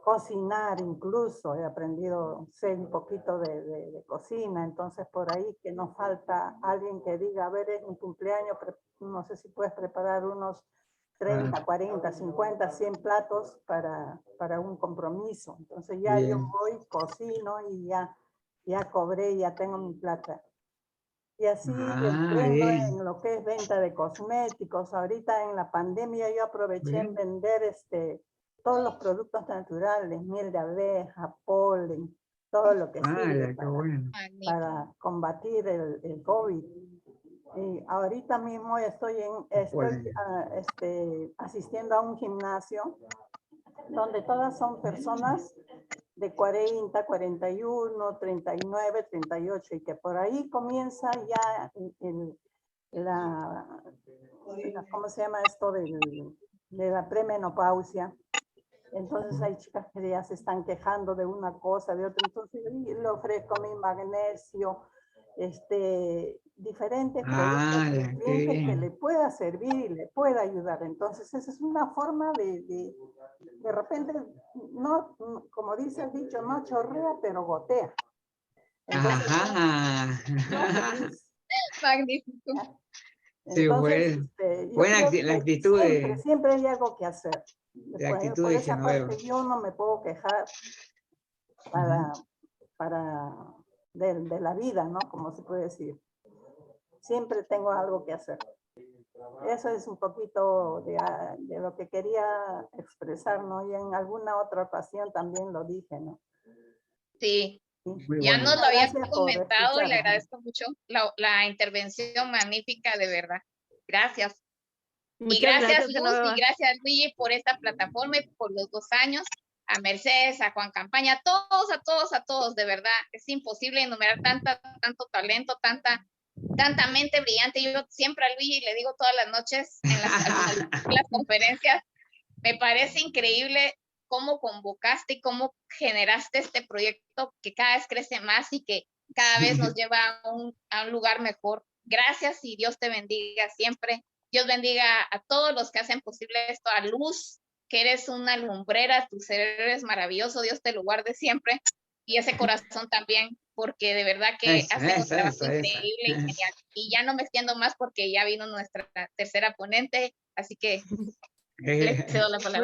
Cocinar incluso, he aprendido, sé un poquito de cocina, entonces por ahí que nos falta alguien que diga, a ver, es mi cumpleaños, no sé si puedes preparar unos 30, 40, 50, 100 platos para un compromiso. Entonces ya yo voy, cocino y ya cobré, ya tengo mi plata. Y así emprendo en lo que es venta de cosméticos. Ahorita en la pandemia yo aproveché en vender todos los productos naturales, miel de abeja, polen, todo lo que sirve para combatir el COVID. Y ahorita mismo estoy asistiendo a un gimnasio donde todas son personas de 40, 41, 39, 38, y que por ahí comienza ya ¿cómo se llama esto? De la premenopausia. Entonces hay chicas que ya se están quejando de una cosa, de otra, entonces le ofrezco mi magnesio, diferentes productos que le pueda servir y le pueda ayudar. Entonces esa es una forma de repente, no, como dice el dicho, no chorrea, pero gotea. Entonces, Magnífico. entonces, buena la actitud siempre hay algo que hacer. La actitud por de esa Genoveva. parte yo no me puedo quejar de la vida, ¿no? Como se puede decir. Siempre tengo algo que hacer. Eso es un poquito de lo que quería expresar, ¿no? Y en alguna otra ocasión también lo dije, ¿no? Sí, Muy ya bueno. nos lo habías Gracias por comentado y le escucharme. agradezco mucho la intervención magnífica, de verdad. Gracias. Muchas Y gracias, Luz, Genoveva. y gracias, Luigi, por esta plataforma y por los 2 años. A Mercedes, a Juan Campaña, a todos, de verdad. Es imposible enumerar tanto talento, tanta mente brillante. Yo siempre a Luigi le digo todas las noches en las conferencias, Me parece increíble cómo convocaste y cómo generaste este proyecto que cada vez crece más y que cada vez nos lleva a un lugar mejor. Gracias y Dios te bendiga siempre. Dios bendiga a todos los que hacen posible esto, a Luz, que eres una lumbrera, tu cerebro es maravilloso, Dios te lo guarde siempre. Y ese corazón también, porque de verdad que hacen un trabajo increíble y genial. Y ya no me extiendo más porque ya vino nuestra tercera ponente, así que le cedo la palabra.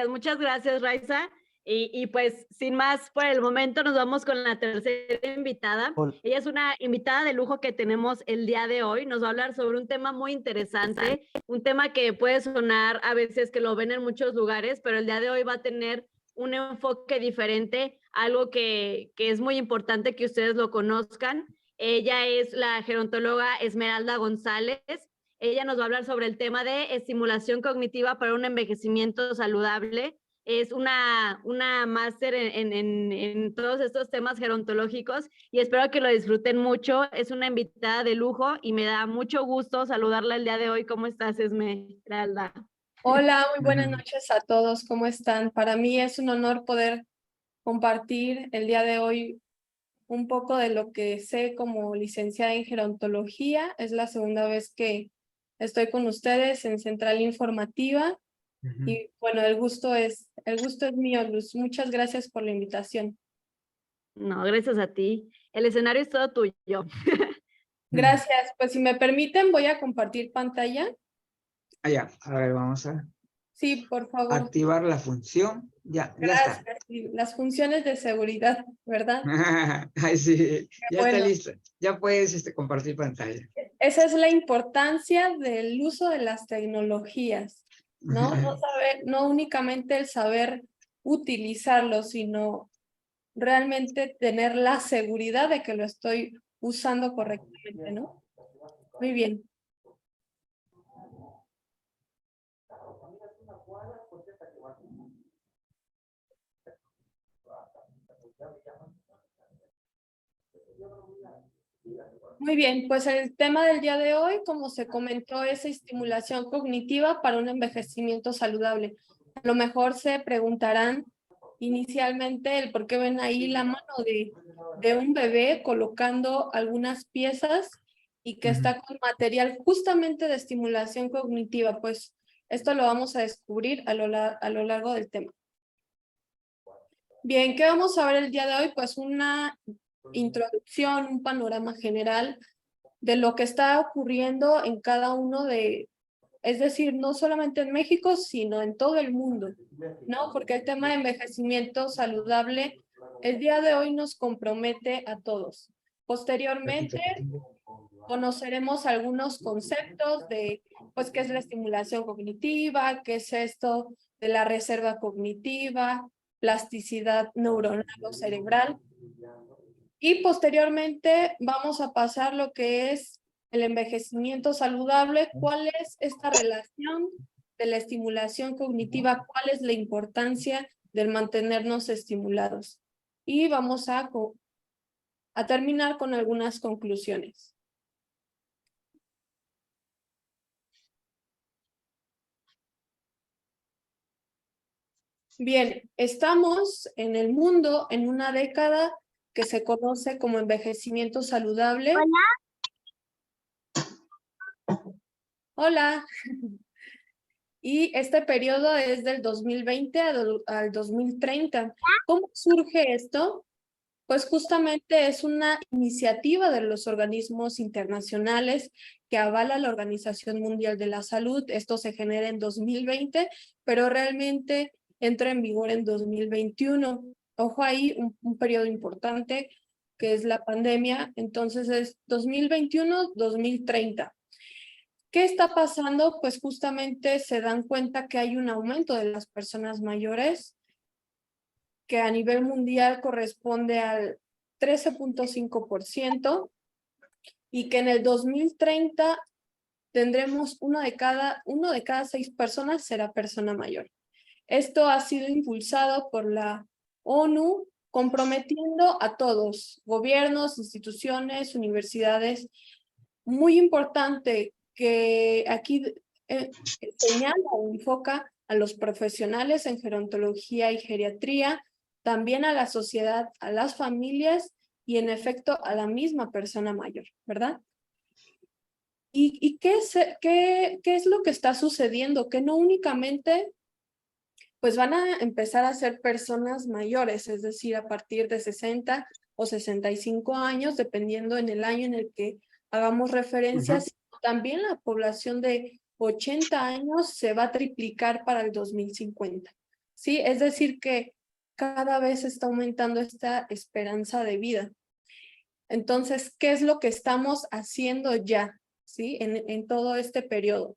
Muchas gracias, Raiza. Y pues sin más por el momento nos vamos con la tercera invitada. Ella es una invitada de lujo que tenemos el día de hoy. Nos va a hablar sobre un tema muy interesante, un tema que puede sonar a veces que lo ven en muchos lugares, pero el día de hoy va a tener un enfoque diferente, algo que es muy importante que ustedes lo conozcan. Ella es la gerontóloga Esmeralda González. Ella nos va a hablar sobre el tema de estimulación cognitiva para un envejecimiento saludable. Es una máster en todos estos temas gerontológicos y espero que lo disfruten mucho. Es una invitada de lujo y me da mucho gusto saludarla el día de hoy. ¿Cómo estás, Esmeralda? Hola, muy buenas noches a todos. ¿Cómo están? Para mí es un honor poder compartir el día de hoy un poco de lo que sé como licenciada en gerontología. Es la segunda vez que estoy con ustedes en Central Informativa. Y bueno, el gusto es mío, Luz. Muchas gracias por la invitación. No, gracias a ti. El escenario es todo tuyo. Gracias. Pues si me permiten, voy a compartir pantalla. Ya, a ver, vamos a Sí, por favor. activar la función. Ya Gracias. está. Sí, las funciones de seguridad, ¿verdad? Ay, sí, ya Bueno. está listo. Ya puedes compartir pantalla. Esa es la importancia del uso de las tecnologías, ¿no? No únicamente el saber utilizarlo, sino realmente tener la seguridad de que lo estoy usando correctamente, ¿no? Muy bien. Muy bien, pues el tema del día de hoy, como se comentó, es estimulación cognitiva para un envejecimiento saludable. A lo mejor se preguntarán inicialmente el por qué ven ahí la mano de un bebé colocando algunas piezas y que está con material justamente de estimulación cognitiva. Pues esto lo vamos a descubrir a lo largo del tema. Bien, ¿qué vamos a ver el día de hoy? Pues una introducción, un panorama general de lo que está ocurriendo en cada uno es decir, no solamente en México, sino en todo el mundo, ¿no? Porque el tema de envejecimiento saludable el día de hoy nos compromete a todos. Posteriormente, conoceremos algunos conceptos de, pues, qué es la estimulación cognitiva, qué es esto de la reserva cognitiva, plasticidad neuronal o cerebral. Y posteriormente vamos a pasar lo que es el envejecimiento saludable, cuál es esta relación de la estimulación cognitiva, cuál es la importancia del mantenernos estimulados. Y vamos a terminar con algunas conclusiones. Bien, estamos en el mundo en una década que se conoce como envejecimiento saludable. Hola. Y este periodo es del 2020 al 2030. ¿Cómo surge esto? Pues justamente es una iniciativa de los organismos internacionales que avala la Organización Mundial de la Salud. Esto se genera en 2020, pero realmente entra en vigor en 2021. Ojo ahí, un periodo importante que es la pandemia. Entonces es 2021-2030. ¿Qué está pasando? Pues justamente se dan cuenta que hay un aumento de las personas mayores, que a nivel mundial corresponde al 13.5%, y que en el 2030 tendremos uno de cada 6 personas será persona mayor. Esto ha sido impulsado por la ONU, comprometiendo a todos, gobiernos, instituciones, universidades. Muy importante que aquí señala o enfoca a los profesionales en gerontología y geriatría, también a la sociedad, a las familias y en efecto a la misma persona mayor, ¿verdad? ¿Y qué es lo que está sucediendo? Que no únicamente pues van a empezar a ser personas mayores, es decir, a partir de 60 o 65 años, dependiendo en el año en el que hagamos referencias. También la población de 80 años se va a triplicar para el 2050. ¿Sí? Es decir, que cada vez está aumentando esta esperanza de vida. Entonces, ¿qué es lo que estamos haciendo ya? ¿Sí? En todo este periodo.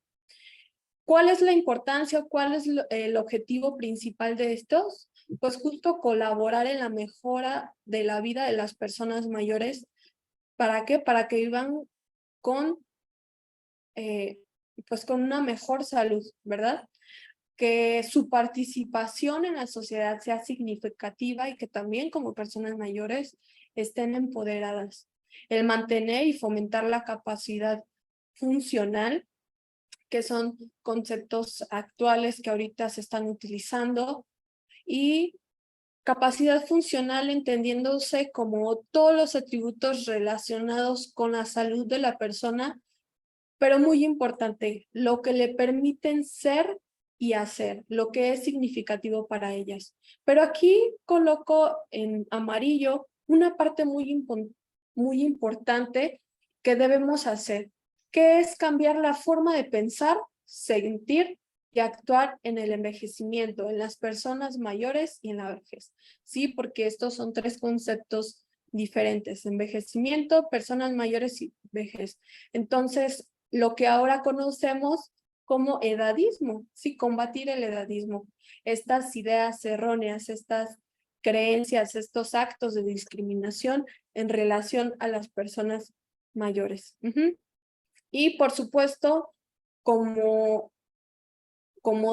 ¿Cuál es la importancia? ¿Cuál es el objetivo principal de estos? Pues justo colaborar en la mejora de la vida de las personas mayores. ¿Para qué? Para que vivan con, pues con una mejor salud, ¿verdad? Que su participación en la sociedad sea significativa y que también como personas mayores estén empoderadas. El mantener y fomentar la capacidad funcional, que son conceptos actuales que ahorita se están utilizando, y capacidad funcional entendiéndose como todos los atributos relacionados con la salud de la persona, pero muy importante, lo que le permiten ser y hacer, lo que es significativo para ellas. Pero aquí coloco en amarillo una parte muy importante que debemos hacer, que es cambiar la forma de pensar, sentir y actuar en el envejecimiento, en las personas mayores y en la vejez. Sí, porque estos son tres conceptos diferentes: envejecimiento, personas mayores y vejez. Entonces, lo que ahora conocemos como edadismo, sí, combatir el edadismo, estas ideas erróneas, estas creencias, estos actos de discriminación en relación a las personas mayores. Y por supuesto, como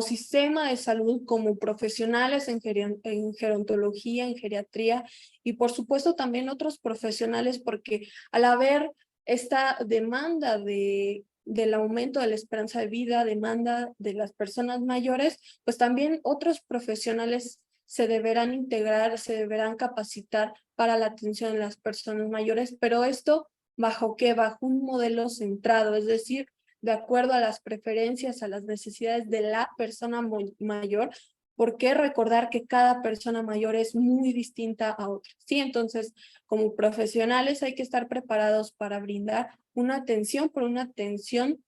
sistema de salud, como profesionales en gerontología, en geriatría, y por supuesto también otros profesionales, porque al haber esta demanda del aumento de la esperanza de vida, demanda de las personas mayores, pues también otros profesionales se deberán integrar, se deberán capacitar para la atención de las personas mayores, pero esto ¿bajo qué? Bajo un modelo centrado, es decir, de acuerdo a las preferencias, a las necesidades de la persona mayor, porque recordar que cada persona mayor es muy distinta a otra, ¿sí? Entonces, como profesionales hay que estar preparados para brindar una atención, pero una atención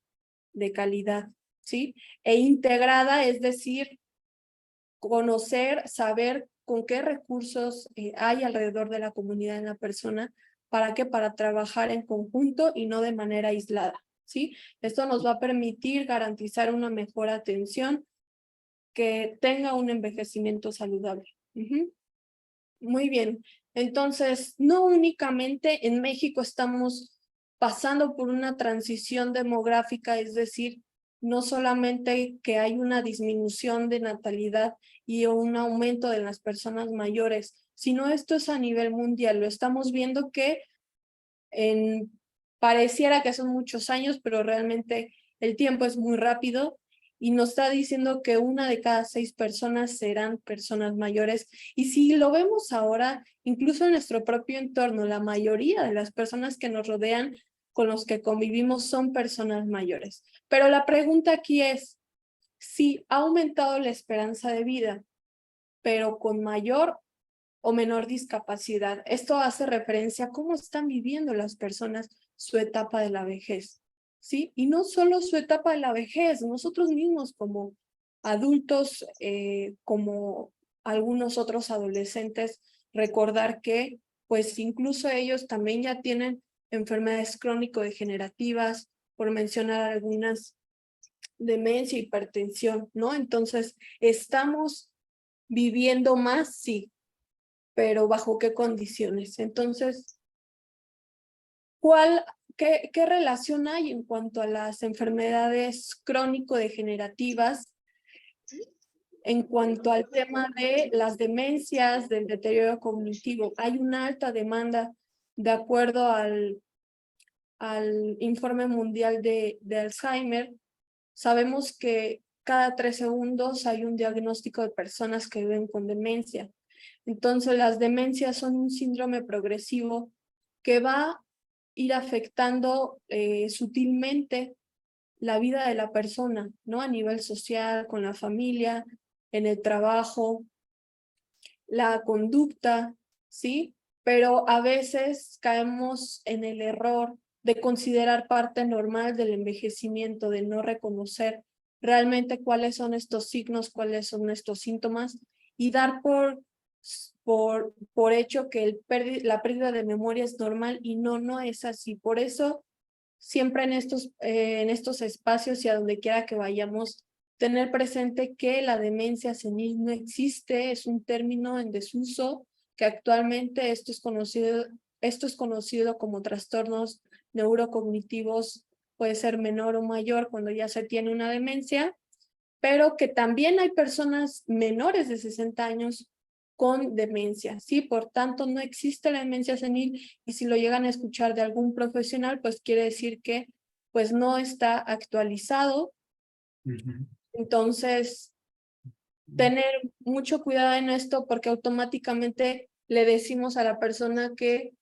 de calidad, ¿sí? E integrada, es decir, conocer, saber con qué recursos hay alrededor de la comunidad en la persona. ¿Para qué? Para trabajar en conjunto y no de manera aislada, ¿sí? Esto nos va a permitir garantizar una mejor atención que tenga un envejecimiento saludable. Muy bien. Entonces, no únicamente en México estamos pasando por una transición demográfica, es decir, no solamente que hay una disminución de natalidad y un aumento de las personas mayores, sino esto es a nivel mundial. Lo estamos viendo que pareciera que son muchos años, pero realmente el tiempo es muy rápido y nos está diciendo que 1 de cada 6 personas serán personas mayores. Y si lo vemos ahora, incluso en nuestro propio entorno, la mayoría de las personas que nos rodean, con los que convivimos, son personas mayores. Pero la pregunta aquí es, si ha aumentado la esperanza de vida, pero con mayor o menor discapacidad, esto hace referencia a cómo están viviendo las personas su etapa de la vejez, ¿sí? Y no solo su etapa de la vejez, nosotros mismos como adultos, como algunos otros adolescentes, recordar que pues incluso ellos también ya tienen enfermedades crónico-degenerativas, por mencionar algunas, demencia, hipertensión, ¿no? Entonces, ¿estamos viviendo más? Sí, pero ¿bajo qué condiciones? Entonces, qué relación hay en cuanto a las enfermedades crónico-degenerativas, en cuanto al tema de las demencias, del deterioro cognitivo? Hay una alta demanda de acuerdo al informe mundial de Alzheimer. Sabemos que cada 3 segundos hay un diagnóstico de personas que viven con demencia. Entonces, las demencias son un síndrome progresivo que va a ir afectando sutilmente la vida de la persona, ¿no? A nivel social, con la familia, en el trabajo, la conducta, ¿sí? Pero a veces caemos en el error de considerar parte normal del envejecimiento, de no reconocer realmente cuáles son estos signos, cuáles son estos síntomas y dar por hecho que la pérdida de memoria es normal y no es así. Por eso, siempre en estos espacios y a donde quiera que vayamos, tener presente que la demencia senil no existe, es un término en desuso, que actualmente esto es conocido como trastornos neurocognitivos, puede ser menor o mayor cuando ya se tiene una demencia, pero que también hay personas menores de 60 años con demencia, ¿sí? Por tanto, no existe la demencia senil y si lo llegan a escuchar de algún profesional, pues quiere decir que pues no está actualizado. Entonces, tener mucho cuidado en esto porque automáticamente le decimos a la persona que,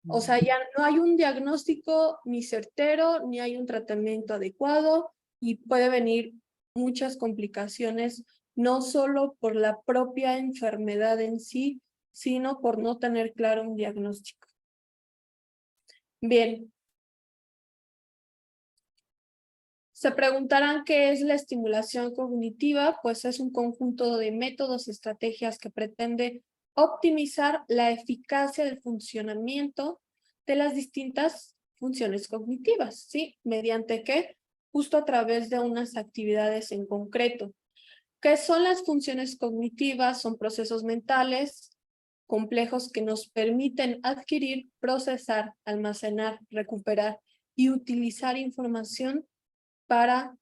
o sea, ya no hay un diagnóstico ni certero, ni hay un tratamiento adecuado y puede venir muchas complicaciones, no solo por la propia enfermedad en sí, sino por no tener claro un diagnóstico. Bien. Se preguntarán qué es la estimulación cognitiva, pues es un conjunto de métodos y estrategias que pretende optimizar la eficacia del funcionamiento de las distintas funciones cognitivas, ¿sí? ¿Mediante qué? Justo a través de unas actividades en concreto. ¿Qué son las funciones cognitivas? Son procesos mentales complejos que nos permiten adquirir, procesar, almacenar, recuperar y utilizar información para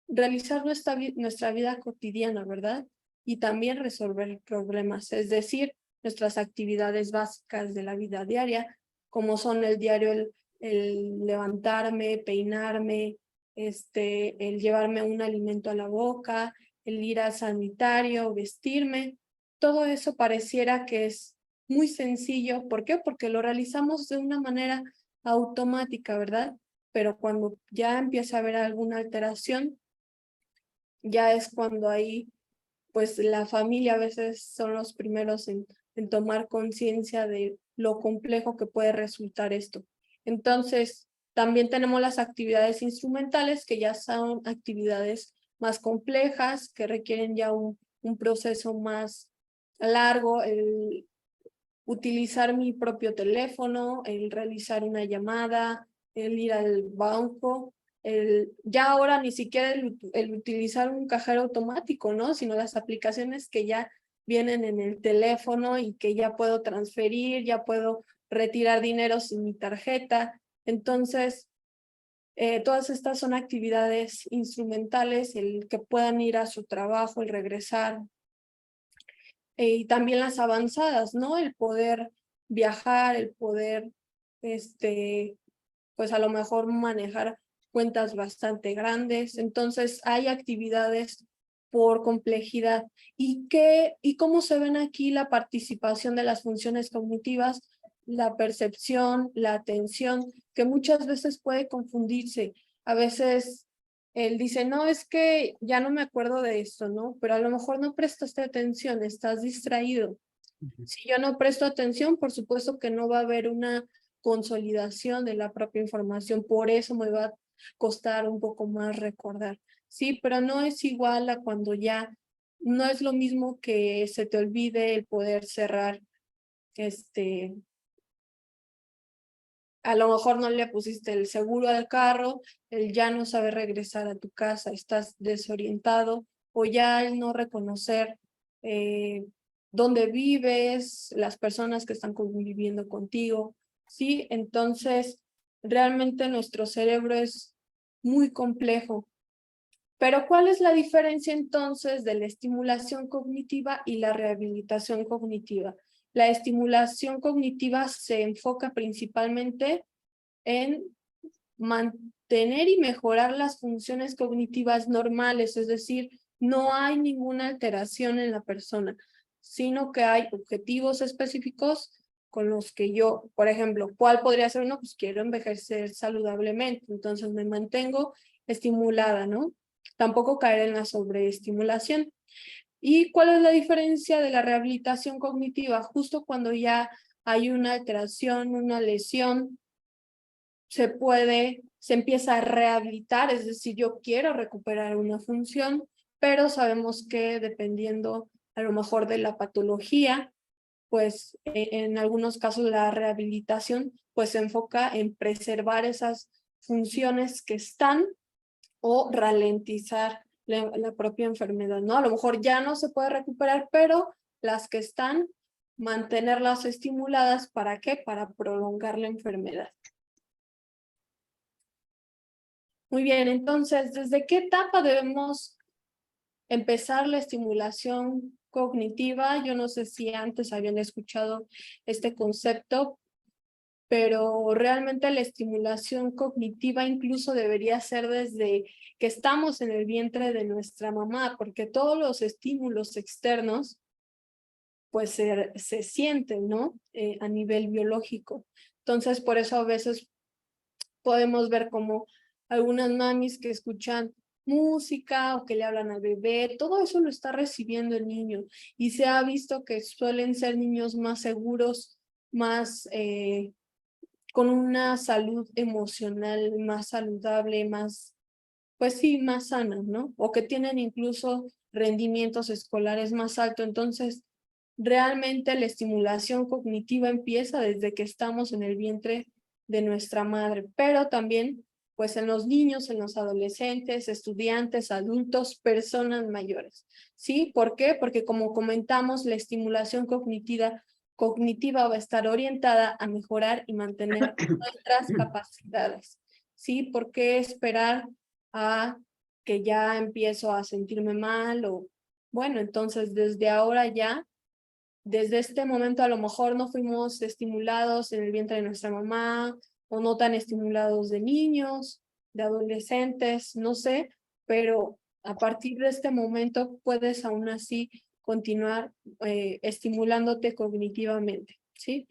realizar nuestra vida cotidiana, ¿verdad? Y también resolver problemas, es decir, nuestras actividades básicas de la vida diaria, como son el diario, el levantarme, peinarme, el llevarme un alimento a la boca, el ir al sanitario, vestirme, todo eso pareciera que es muy sencillo. ¿Por qué? Porque lo realizamos de una manera automática, ¿verdad? Pero cuando ya empieza a haber alguna alteración, ya es cuando ahí, pues la familia a veces son los primeros en tomar conciencia de lo complejo que puede resultar esto. Entonces, también tenemos las actividades instrumentales, que ya son actividades más complejas, que requieren ya un proceso más largo, el utilizar mi propio teléfono, el realizar una llamada, el ir al banco, ya ahora ni siquiera el utilizar un cajero automático, ¿no? Sino las aplicaciones que ya vienen en el teléfono y que ya puedo transferir, ya puedo retirar dinero sin mi tarjeta. Entonces, todas estas son actividades instrumentales, el que puedan ir a su trabajo, el regresar, y también las avanzadas, ¿no? El poder viajar, el poder, pues a lo mejor manejar cuentas bastante grandes. Entonces hay actividades por complejidad. ¿Y cómo se ven aquí la participación de las funciones cognitivas? La percepción, la atención, que muchas veces puede confundirse. A veces él dice, no, es que ya no me acuerdo de esto, ¿no? Pero a lo mejor no prestaste atención, estás distraído. Si yo no presto atención, por supuesto que no va a haber una consolidación de la propia información, por eso me va a costar un poco más recordar. Sí, pero no es igual a cuando ya no es lo mismo que se te olvide el poder cerrar, a lo mejor no le pusiste el seguro al carro, él ya no sabe regresar a tu casa, estás desorientado, o ya el no reconocer dónde vives, las personas que están conviviendo contigo, ¿sí? Entonces, realmente nuestro cerebro es muy complejo. Pero ¿cuál es la diferencia entonces de la estimulación cognitiva y la rehabilitación cognitiva? La estimulación cognitiva se enfoca principalmente en mantener y mejorar las funciones cognitivas normales, es decir, no hay ninguna alteración en la persona, sino que hay objetivos específicos con los que yo, por ejemplo, ¿cuál podría ser uno? Pues quiero envejecer saludablemente, entonces me mantengo estimulada, ¿no? Tampoco caer en la sobreestimulación. ¿Y cuál es la diferencia de la rehabilitación cognitiva? Justo cuando ya hay una alteración, una lesión, se empieza a rehabilitar, es decir, yo quiero recuperar una función, pero sabemos que dependiendo a lo mejor de la patología, pues en algunos casos la rehabilitación pues se enfoca en preservar esas funciones que están o ralentizar la propia enfermedad, ¿no? A lo mejor ya no se puede recuperar, pero las que están, mantenerlas estimuladas, ¿para qué? Para prolongar la enfermedad. Muy bien, entonces, ¿desde qué etapa debemos empezar la estimulación cognitiva? Yo no sé si antes habían escuchado este concepto, pero realmente la estimulación cognitiva incluso debería ser desde que estamos en el vientre de nuestra mamá, porque todos los estímulos externos pues se sienten, ¿no? A nivel biológico. Entonces, por eso a veces podemos ver como algunas mamis que escuchan música o que le hablan al bebé, todo eso lo está recibiendo el niño y se ha visto que suelen ser niños más seguros, más con una salud emocional más saludable, más, pues sí, más sana, ¿no? O que tienen incluso rendimientos escolares más altos. Entonces, realmente la estimulación cognitiva empieza desde que estamos en el vientre de nuestra madre, pero también pues en los niños, en los adolescentes, estudiantes, adultos, personas mayores. ¿Sí? ¿Por qué? Porque como comentamos, la estimulación cognitiva va a estar orientada a mejorar y mantener nuestras capacidades. ¿Sí? ¿Por qué esperar a que ya empiezo a sentirme mal? O bueno, entonces desde ahora ya, desde este momento a lo mejor no fuimos estimulados en el vientre de nuestra mamá o no tan estimulados de niños, de adolescentes, no sé, pero a partir de este momento puedes aún así continuar estimulándote cognitivamente, ¿sí?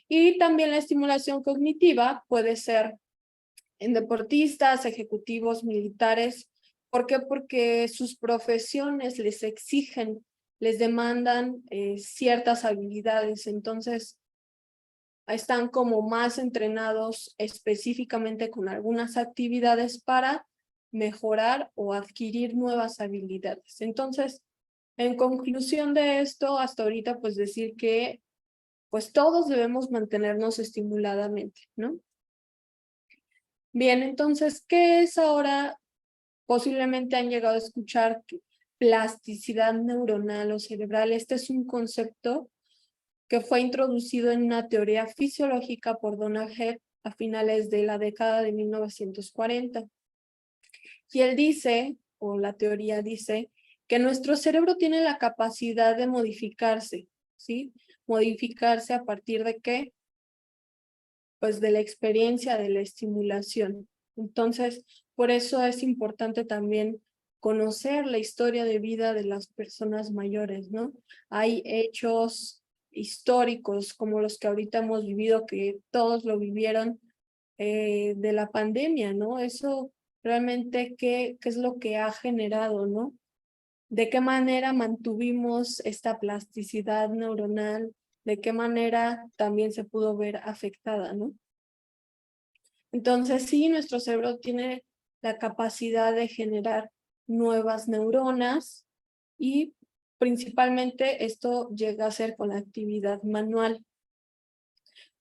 Y también la estimulación cognitiva puede ser en deportistas, ejecutivos militares. ¿Por qué? Porque sus profesiones les exigen, les demandan ciertas habilidades, entonces están como más entrenados específicamente con algunas actividades para mejorar o adquirir nuevas habilidades. Entonces, en conclusión de esto, hasta ahorita pues decir que pues todos debemos mantenernos estimuladamente, ¿no? Bien, entonces, ¿qué es ahora? Posiblemente han llegado a escuchar plasticidad neuronal o cerebral. Este es un concepto que fue introducido en una teoría fisiológica por Donald Hebb a finales de la década de 1940. Y él dice, o la teoría dice, que nuestro cerebro tiene la capacidad de modificarse, ¿sí? Modificarse a partir de ¿qué? Pues de la experiencia de la estimulación. Entonces, por eso es importante también conocer la historia de vida de las personas mayores, ¿no? Hay hechos históricos como los que ahorita hemos vivido, que todos lo vivieron de la pandemia, ¿no? Eso realmente, ¿qué es lo que ha generado, ¿no? ¿De qué manera mantuvimos esta plasticidad neuronal? ¿De qué manera también se pudo ver afectada, ¿no? Entonces, sí, nuestro cerebro tiene la capacidad de generar nuevas neuronas y principalmente esto llega a ser con la actividad manual.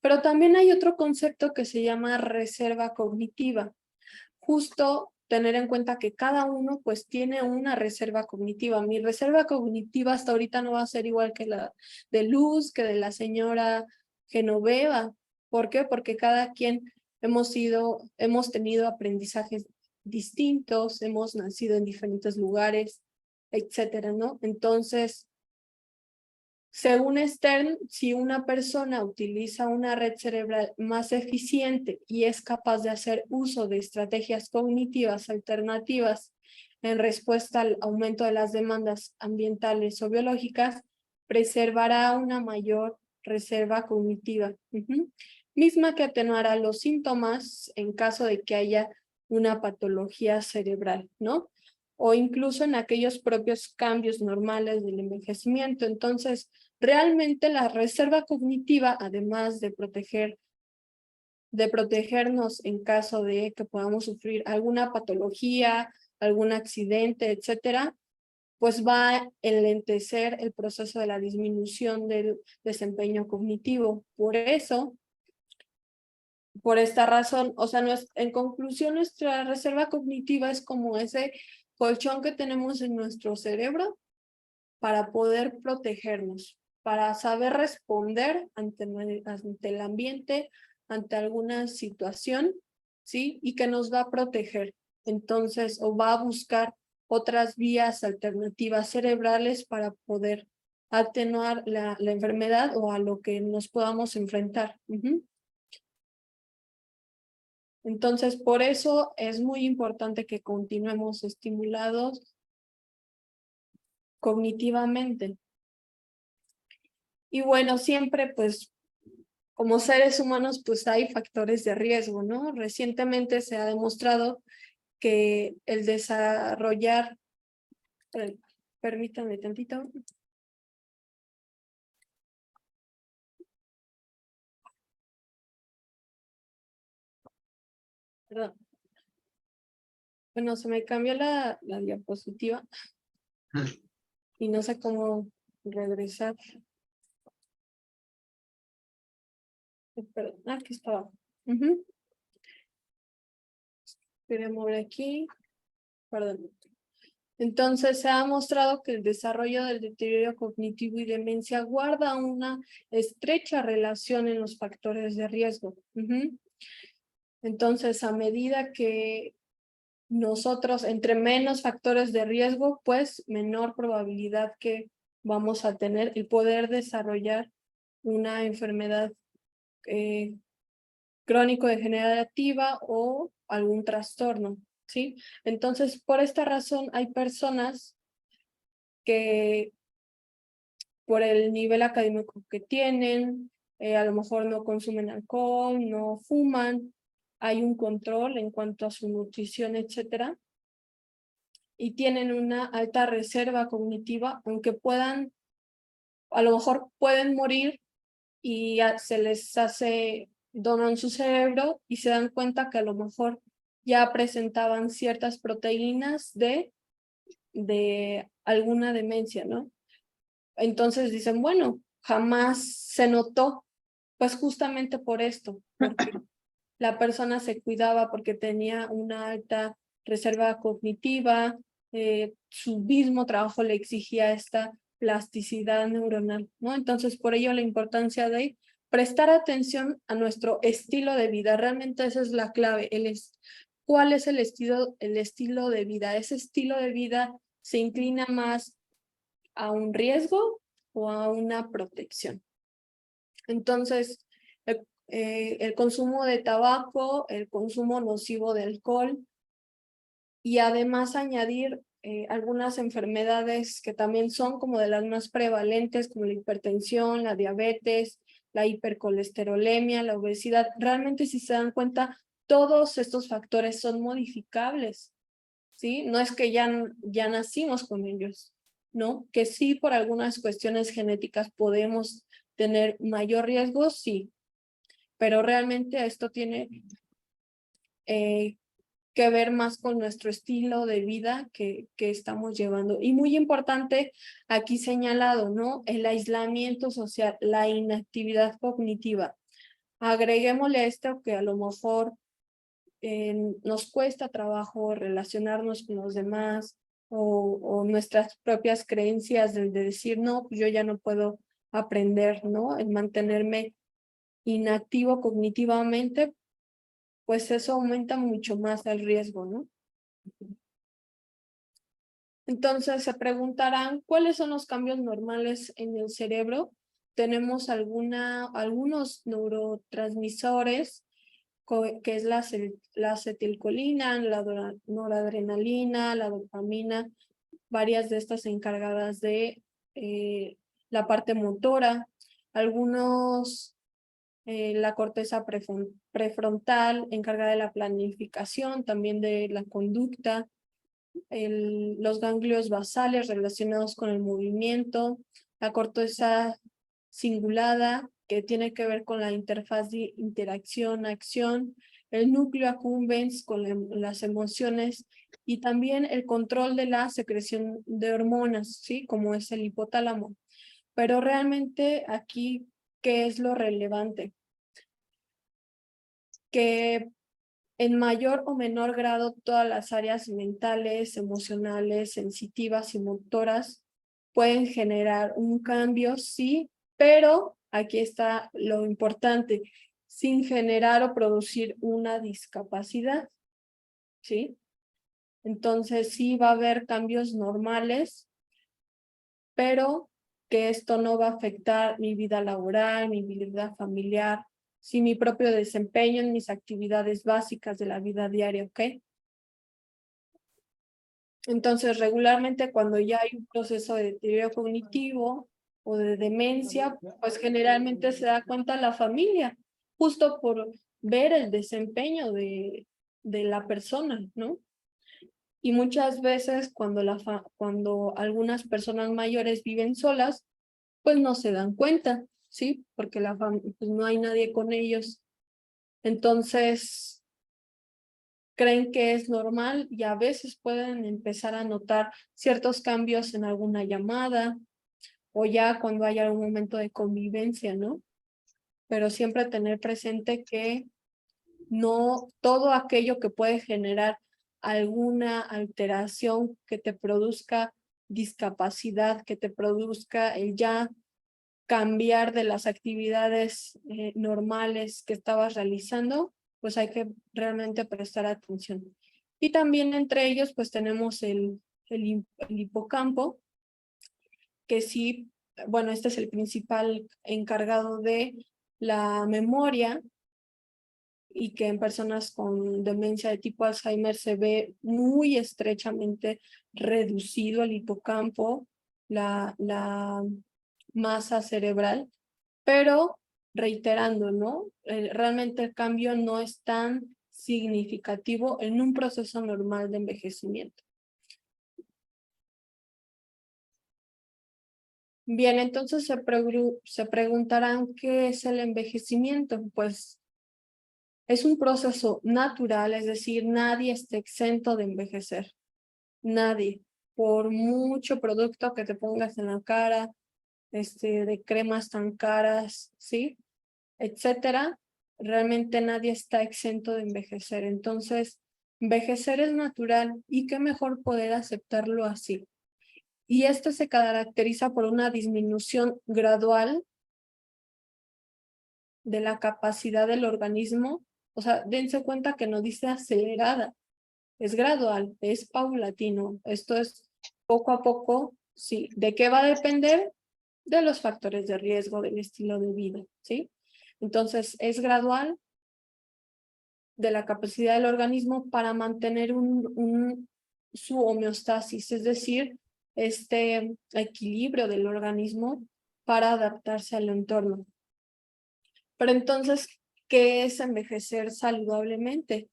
Pero también hay otro concepto que se llama reserva cognitiva. Justo tener en cuenta que cada uno pues tiene una reserva cognitiva. Mi reserva cognitiva hasta ahorita no va a ser igual que la de Luz, que de la señora Genoveva. ¿Por qué? Porque cada quien hemos tenido aprendizajes distintos, hemos nacido en diferentes lugares, etcétera, ¿no? Entonces, Según Stern, si una persona utiliza una red cerebral más eficiente y es capaz de hacer uso de estrategias cognitivas alternativas en respuesta al aumento de las demandas ambientales o biológicas, preservará una mayor reserva cognitiva, misma que atenuará los síntomas en caso de que haya una patología cerebral, ¿no? O incluso en aquellos propios cambios normales del envejecimiento. Entonces, realmente la reserva cognitiva, además de protegernos en caso de que podamos sufrir alguna patología, algún accidente, etcétera, pues va a enlentecer el proceso de la disminución del desempeño cognitivo. Por eso, por esta razón, o sea, en conclusión, nuestra reserva cognitiva es como ese colchón que tenemos en nuestro cerebro para poder protegernos, para saber responder ante el ambiente, ante alguna situación, ¿sí? Y que nos va a proteger. Entonces, o va a buscar otras vías alternativas cerebrales para poder atenuar la enfermedad o a lo que nos podamos enfrentar. Entonces, por eso es muy importante que continuemos estimulados cognitivamente. Y bueno, siempre pues como seres humanos pues hay factores de riesgo, ¿no? Recientemente se ha demostrado que el desarrollar, permítanme tantito. Perdón. Bueno, se me cambió la diapositiva y no sé cómo regresar. Perdón, aquí estaba. Quería mover aquí. Perdón. Entonces se ha mostrado que el desarrollo del deterioro cognitivo y demencia guarda una estrecha relación en los factores de riesgo. Entonces, a medida que nosotros, entre menos factores de riesgo, pues menor probabilidad que vamos a tener el poder desarrollar una enfermedad crónico-degenerativa o algún trastorno, ¿sí? Entonces, por esta razón, hay personas que por el nivel académico que tienen, a lo mejor no consumen alcohol, no fuman, hay un control en cuanto a su nutrición, etcétera, y tienen una alta reserva cognitiva, aunque puedan, a lo mejor pueden morir y se les hace, donan su cerebro y se dan cuenta que a lo mejor ya presentaban ciertas proteínas de alguna demencia, ¿no? Entonces dicen, bueno, jamás se notó, pues justamente por esto, porque la persona se cuidaba porque tenía una alta reserva cognitiva, su mismo trabajo le exigía esta plasticidad neuronal, ¿no? Entonces, por ello la importancia de prestar atención a nuestro estilo de vida. Realmente esa es la clave. ¿Cuál es el estilo de vida? Ese estilo de vida se inclina más a un riesgo o a una protección. Entonces, el consumo de tabaco, el consumo nocivo de alcohol y además añadir algunas enfermedades que también son como de las más prevalentes, como la hipertensión, la diabetes, la hipercolesterolemia, la obesidad. Realmente, si se dan cuenta, todos estos factores son modificables, ¿sí? No es que ya nacimos con ellos, ¿no? Que sí, por algunas cuestiones genéticas podemos tener mayor riesgo, sí, pero realmente esto tiene que ver más con nuestro estilo de vida que estamos llevando. Y muy importante, aquí señalado, ¿no? El aislamiento social, la inactividad cognitiva. Agreguémosle a esto que a lo mejor nos cuesta trabajo relacionarnos con los demás o nuestras propias creencias de decir, no, pues yo ya no puedo aprender, ¿no? El mantenerme inactivo cognitivamente, pues eso aumenta mucho más el riesgo, ¿no? Entonces se preguntarán, ¿cuáles son los cambios normales en el cerebro? Tenemos algunos neurotransmisores, que es la acetilcolina, la noradrenalina, la dopamina, varias de estas encargadas de la parte motora, la corteza prefrontal, encargada de la planificación, también de la conducta, los ganglios basales relacionados con el movimiento, la corteza cingulada, que tiene que ver con la interfaz de interacción-acción, el núcleo accumbens con las emociones y también el control de la secreción de hormonas, ¿sí? Como es el hipotálamo. Pero realmente aquí, ¿qué es lo relevante? Que en mayor o menor grado todas las áreas mentales, emocionales, sensitivas y motoras pueden generar un cambio, sí, pero aquí está lo importante, sin generar o producir una discapacidad, ¿sí? Entonces sí va a haber cambios normales, pero que esto no va a afectar mi vida laboral, mi vida familiar, sí, mi propio desempeño en mis actividades básicas de la vida diaria, ¿ok? Entonces, regularmente cuando ya hay un proceso de deterioro cognitivo o de demencia, pues generalmente se da cuenta la familia, justo por ver el desempeño de la persona, ¿no? Y muchas veces cuando algunas personas mayores viven solas, pues no se dan cuenta, ¿sí? Porque pues no hay nadie con ellos. Entonces, creen que es normal y a veces pueden empezar a notar ciertos cambios en alguna llamada o ya cuando hay algún momento de convivencia, ¿no? Pero siempre tener presente que no todo aquello que puede generar alguna alteración que te produzca discapacidad, que te produzca el ya cambiar de las actividades normales que estabas realizando, pues hay que realmente prestar atención. Y también entre ellos, pues tenemos el hipocampo, que sí, bueno, este es el principal encargado de la memoria y que en personas con demencia de tipo Alzheimer se ve muy estrechamente reducido el hipocampo, la masa cerebral, pero reiterando, ¿no? Realmente el cambio no es tan significativo en un proceso normal de envejecimiento. Bien, entonces se preguntarán qué es el envejecimiento. Pues es un proceso natural, es decir, nadie está exento de envejecer. Nadie. Por mucho producto que te pongas en la cara, de cremas tan caras, ¿sí? Etcétera, realmente nadie está exento de envejecer. Entonces, envejecer es natural y qué mejor poder aceptarlo así. Y esto se caracteriza por una disminución gradual de la capacidad del organismo. O sea, dense cuenta que no dice acelerada, es gradual, es paulatino. Esto es poco a poco, sí. ¿De qué va a depender? De los factores de riesgo del estilo de vida, ¿sí? Entonces, es gradual de la capacidad del organismo para mantener su homeostasis, es decir, este equilibrio del organismo para adaptarse al entorno. Pero entonces, ¿qué es envejecer saludablemente?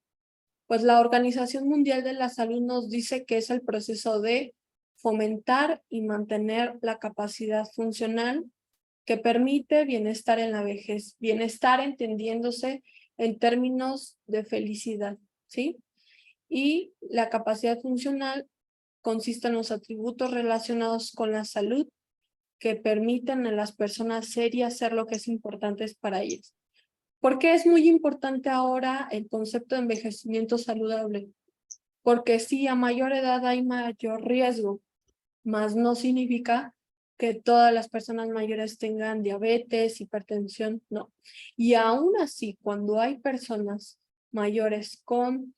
Pues la Organización Mundial de la Salud nos dice que es el proceso de fomentar y mantener la capacidad funcional que permite bienestar en la vejez, bienestar entendiéndose en términos de felicidad, ¿sí? Y la capacidad funcional consiste en los atributos relacionados con la salud que permiten a las personas serias hacer lo que es importante para ellas. ¿Por qué es muy importante ahora el concepto de envejecimiento saludable? Porque sí, a mayor edad hay mayor riesgo, mas no significa que todas las personas mayores tengan diabetes, hipertensión, no. Y aún así, cuando hay personas mayores con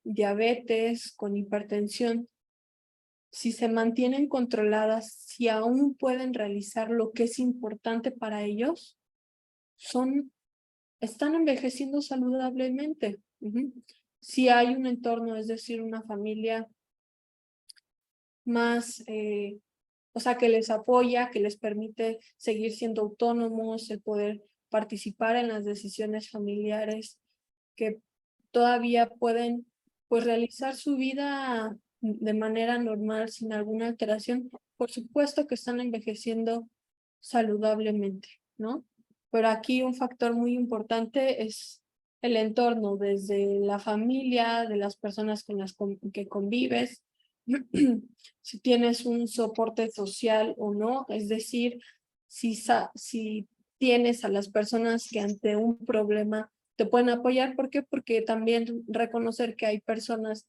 diabetes, con hipertensión, si se mantienen controladas, si aún pueden realizar lo que es importante para ellos, están envejeciendo saludablemente. Si hay un entorno, es decir, una familia más, o sea, que les apoya, que les permite seguir siendo autónomos, el poder participar en las decisiones familiares, que todavía pueden pues realizar su vida de manera normal, sin alguna alteración, por supuesto que están envejeciendo saludablemente, ¿no? Pero aquí un factor muy importante es el entorno, desde la familia, de las personas con las que convives, si tienes un soporte social o no, es decir, si tienes a las personas que ante un problema te pueden apoyar. ¿Por qué? Porque también reconocer que hay personas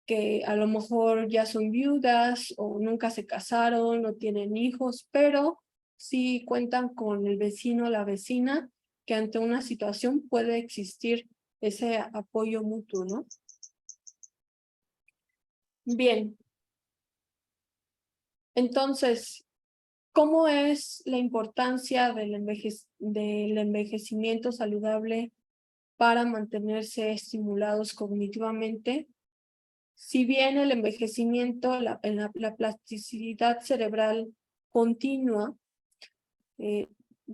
que a lo mejor ya son viudas o nunca se casaron, no tienen hijos, pero sí cuentan con el vecino o la vecina, que ante una situación puede existir ese apoyo mutuo, ¿no? Bien. Entonces, ¿cómo es la importancia del envejecimiento saludable para mantenerse estimulados cognitivamente? Si bien el envejecimiento, la plasticidad cerebral continua,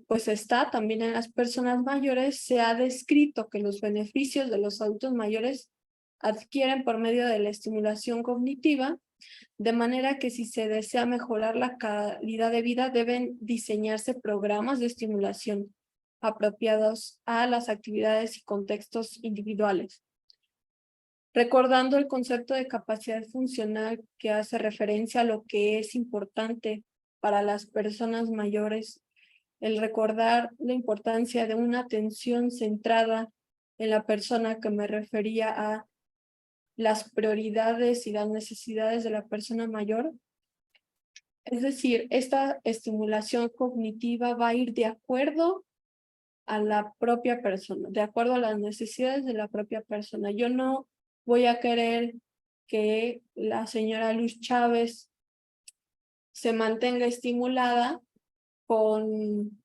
pues está también en las personas mayores, se ha descrito que los beneficios de los adultos mayores adquieren por medio de la estimulación cognitiva, de manera que si se desea mejorar la calidad de vida, deben diseñarse programas de estimulación apropiados a las actividades y contextos individuales. Recordando el concepto de capacidad funcional que hace referencia a lo que es importante para las personas mayores, el recordar la importancia de una atención centrada en la persona, que me refería a las prioridades y las necesidades de la persona mayor. Es decir, esta estimulación cognitiva va a ir de acuerdo a la propia persona, de acuerdo a las necesidades de la propia persona. Yo no voy a querer que la señora Luz Chávez se mantenga estimulada con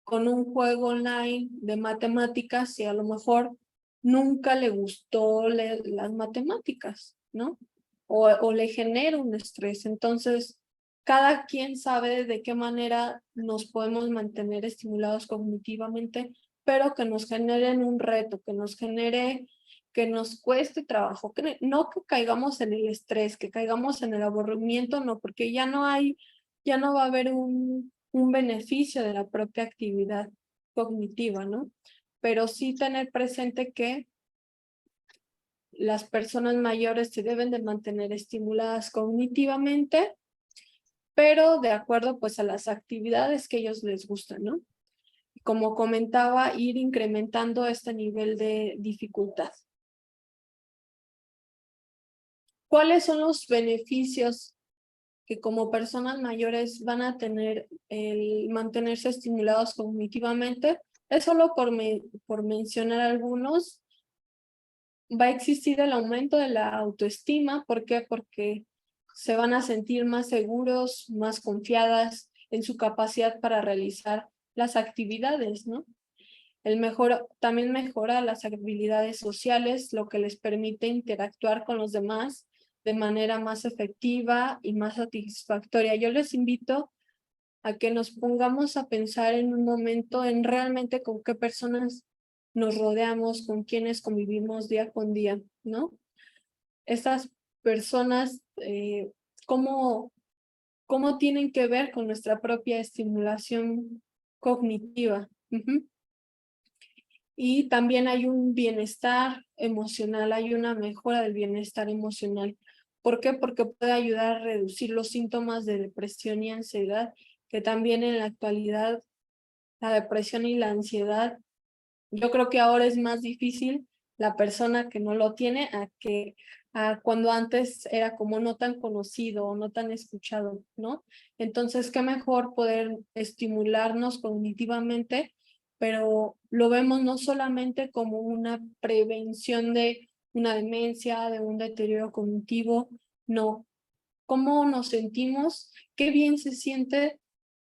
un juego online de matemáticas y a lo mejor nunca le gustó las matemáticas, ¿no? O le genera un estrés. Entonces, cada quien sabe de qué manera nos podemos mantener estimulados cognitivamente, pero que nos generen un reto, que nos genere, que nos cueste trabajo, que no que caigamos en el estrés, que caigamos en el aburrimiento, no, porque ya no va a haber un beneficio de la propia actividad cognitiva, ¿no? Pero sí tener presente que las personas mayores se deben de mantener estimuladas cognitivamente, pero de acuerdo pues a las actividades que a ellos les gustan, ¿no? Como comentaba, ir incrementando este nivel de dificultad. ¿Cuáles son los beneficios que como personas mayores van a tener el mantenerse estimulados cognitivamente? Es solo por mencionar algunos. Va a existir el aumento de la autoestima. ¿Por qué? Porque se van a sentir más seguros, más confiadas en su capacidad para realizar las actividades, ¿no? También mejora las habilidades sociales, lo que les permite interactuar con los demás de manera más efectiva y más satisfactoria. Yo les invito a que nos pongamos a pensar en un momento en realmente con qué personas nos rodeamos, con quienes convivimos día con día, ¿no? Estas personas, ¿cómo tienen que ver con nuestra propia estimulación cognitiva? Y también hay un bienestar emocional, hay una mejora del bienestar emocional. ¿Por qué? Porque puede ayudar a reducir los síntomas de depresión y ansiedad, que también en la actualidad la depresión y la ansiedad, yo creo que ahora es más difícil la persona que no lo tiene a cuando antes era como no tan conocido o no tan escuchado, ¿no? Entonces, qué mejor poder estimularnos cognitivamente, pero lo vemos no solamente como una prevención de una demencia, de un deterioro cognitivo, no. ¿Cómo nos sentimos? Qué bien se siente,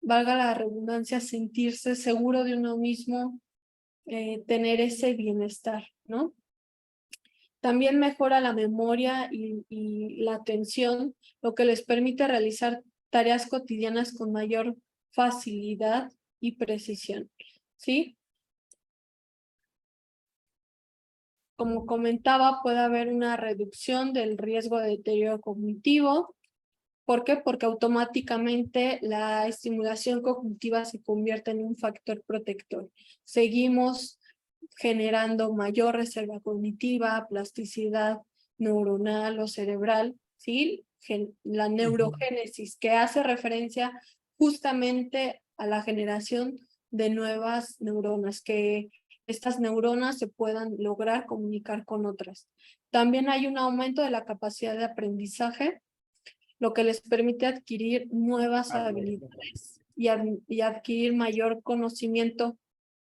valga la redundancia, sentirse seguro de uno mismo, tener ese bienestar, ¿no? También mejora la memoria y la atención, lo que les permite realizar tareas cotidianas con mayor facilidad y precisión, ¿sí? Como comentaba, puede haber una reducción del riesgo de deterioro cognitivo. ¿Por qué? Porque automáticamente la estimulación cognitiva se convierte en un factor protector. Seguimos generando mayor reserva cognitiva, plasticidad neuronal o cerebral, ¿sí? La neurogénesis, que hace referencia justamente a la generación de nuevas neuronas, que estas neuronas se puedan lograr comunicar con otras. También hay un aumento de la capacidad de aprendizaje, lo que les permite adquirir nuevas habilidades y adquirir mayor conocimiento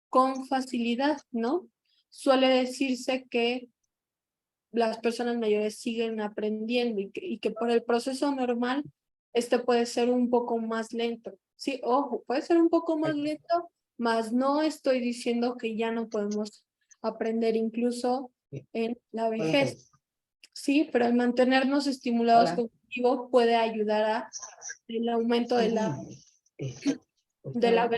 con facilidad, ¿no? Suele decirse que las personas mayores siguen aprendiendo y que por el proceso normal, este puede ser un poco más lento. Sí, ojo, puede ser un poco más lento, mas no estoy diciendo que ya no podemos aprender incluso en la vejez. Sí, pero el mantenernos estimulados cognitivo puede ayudar a el aumento de la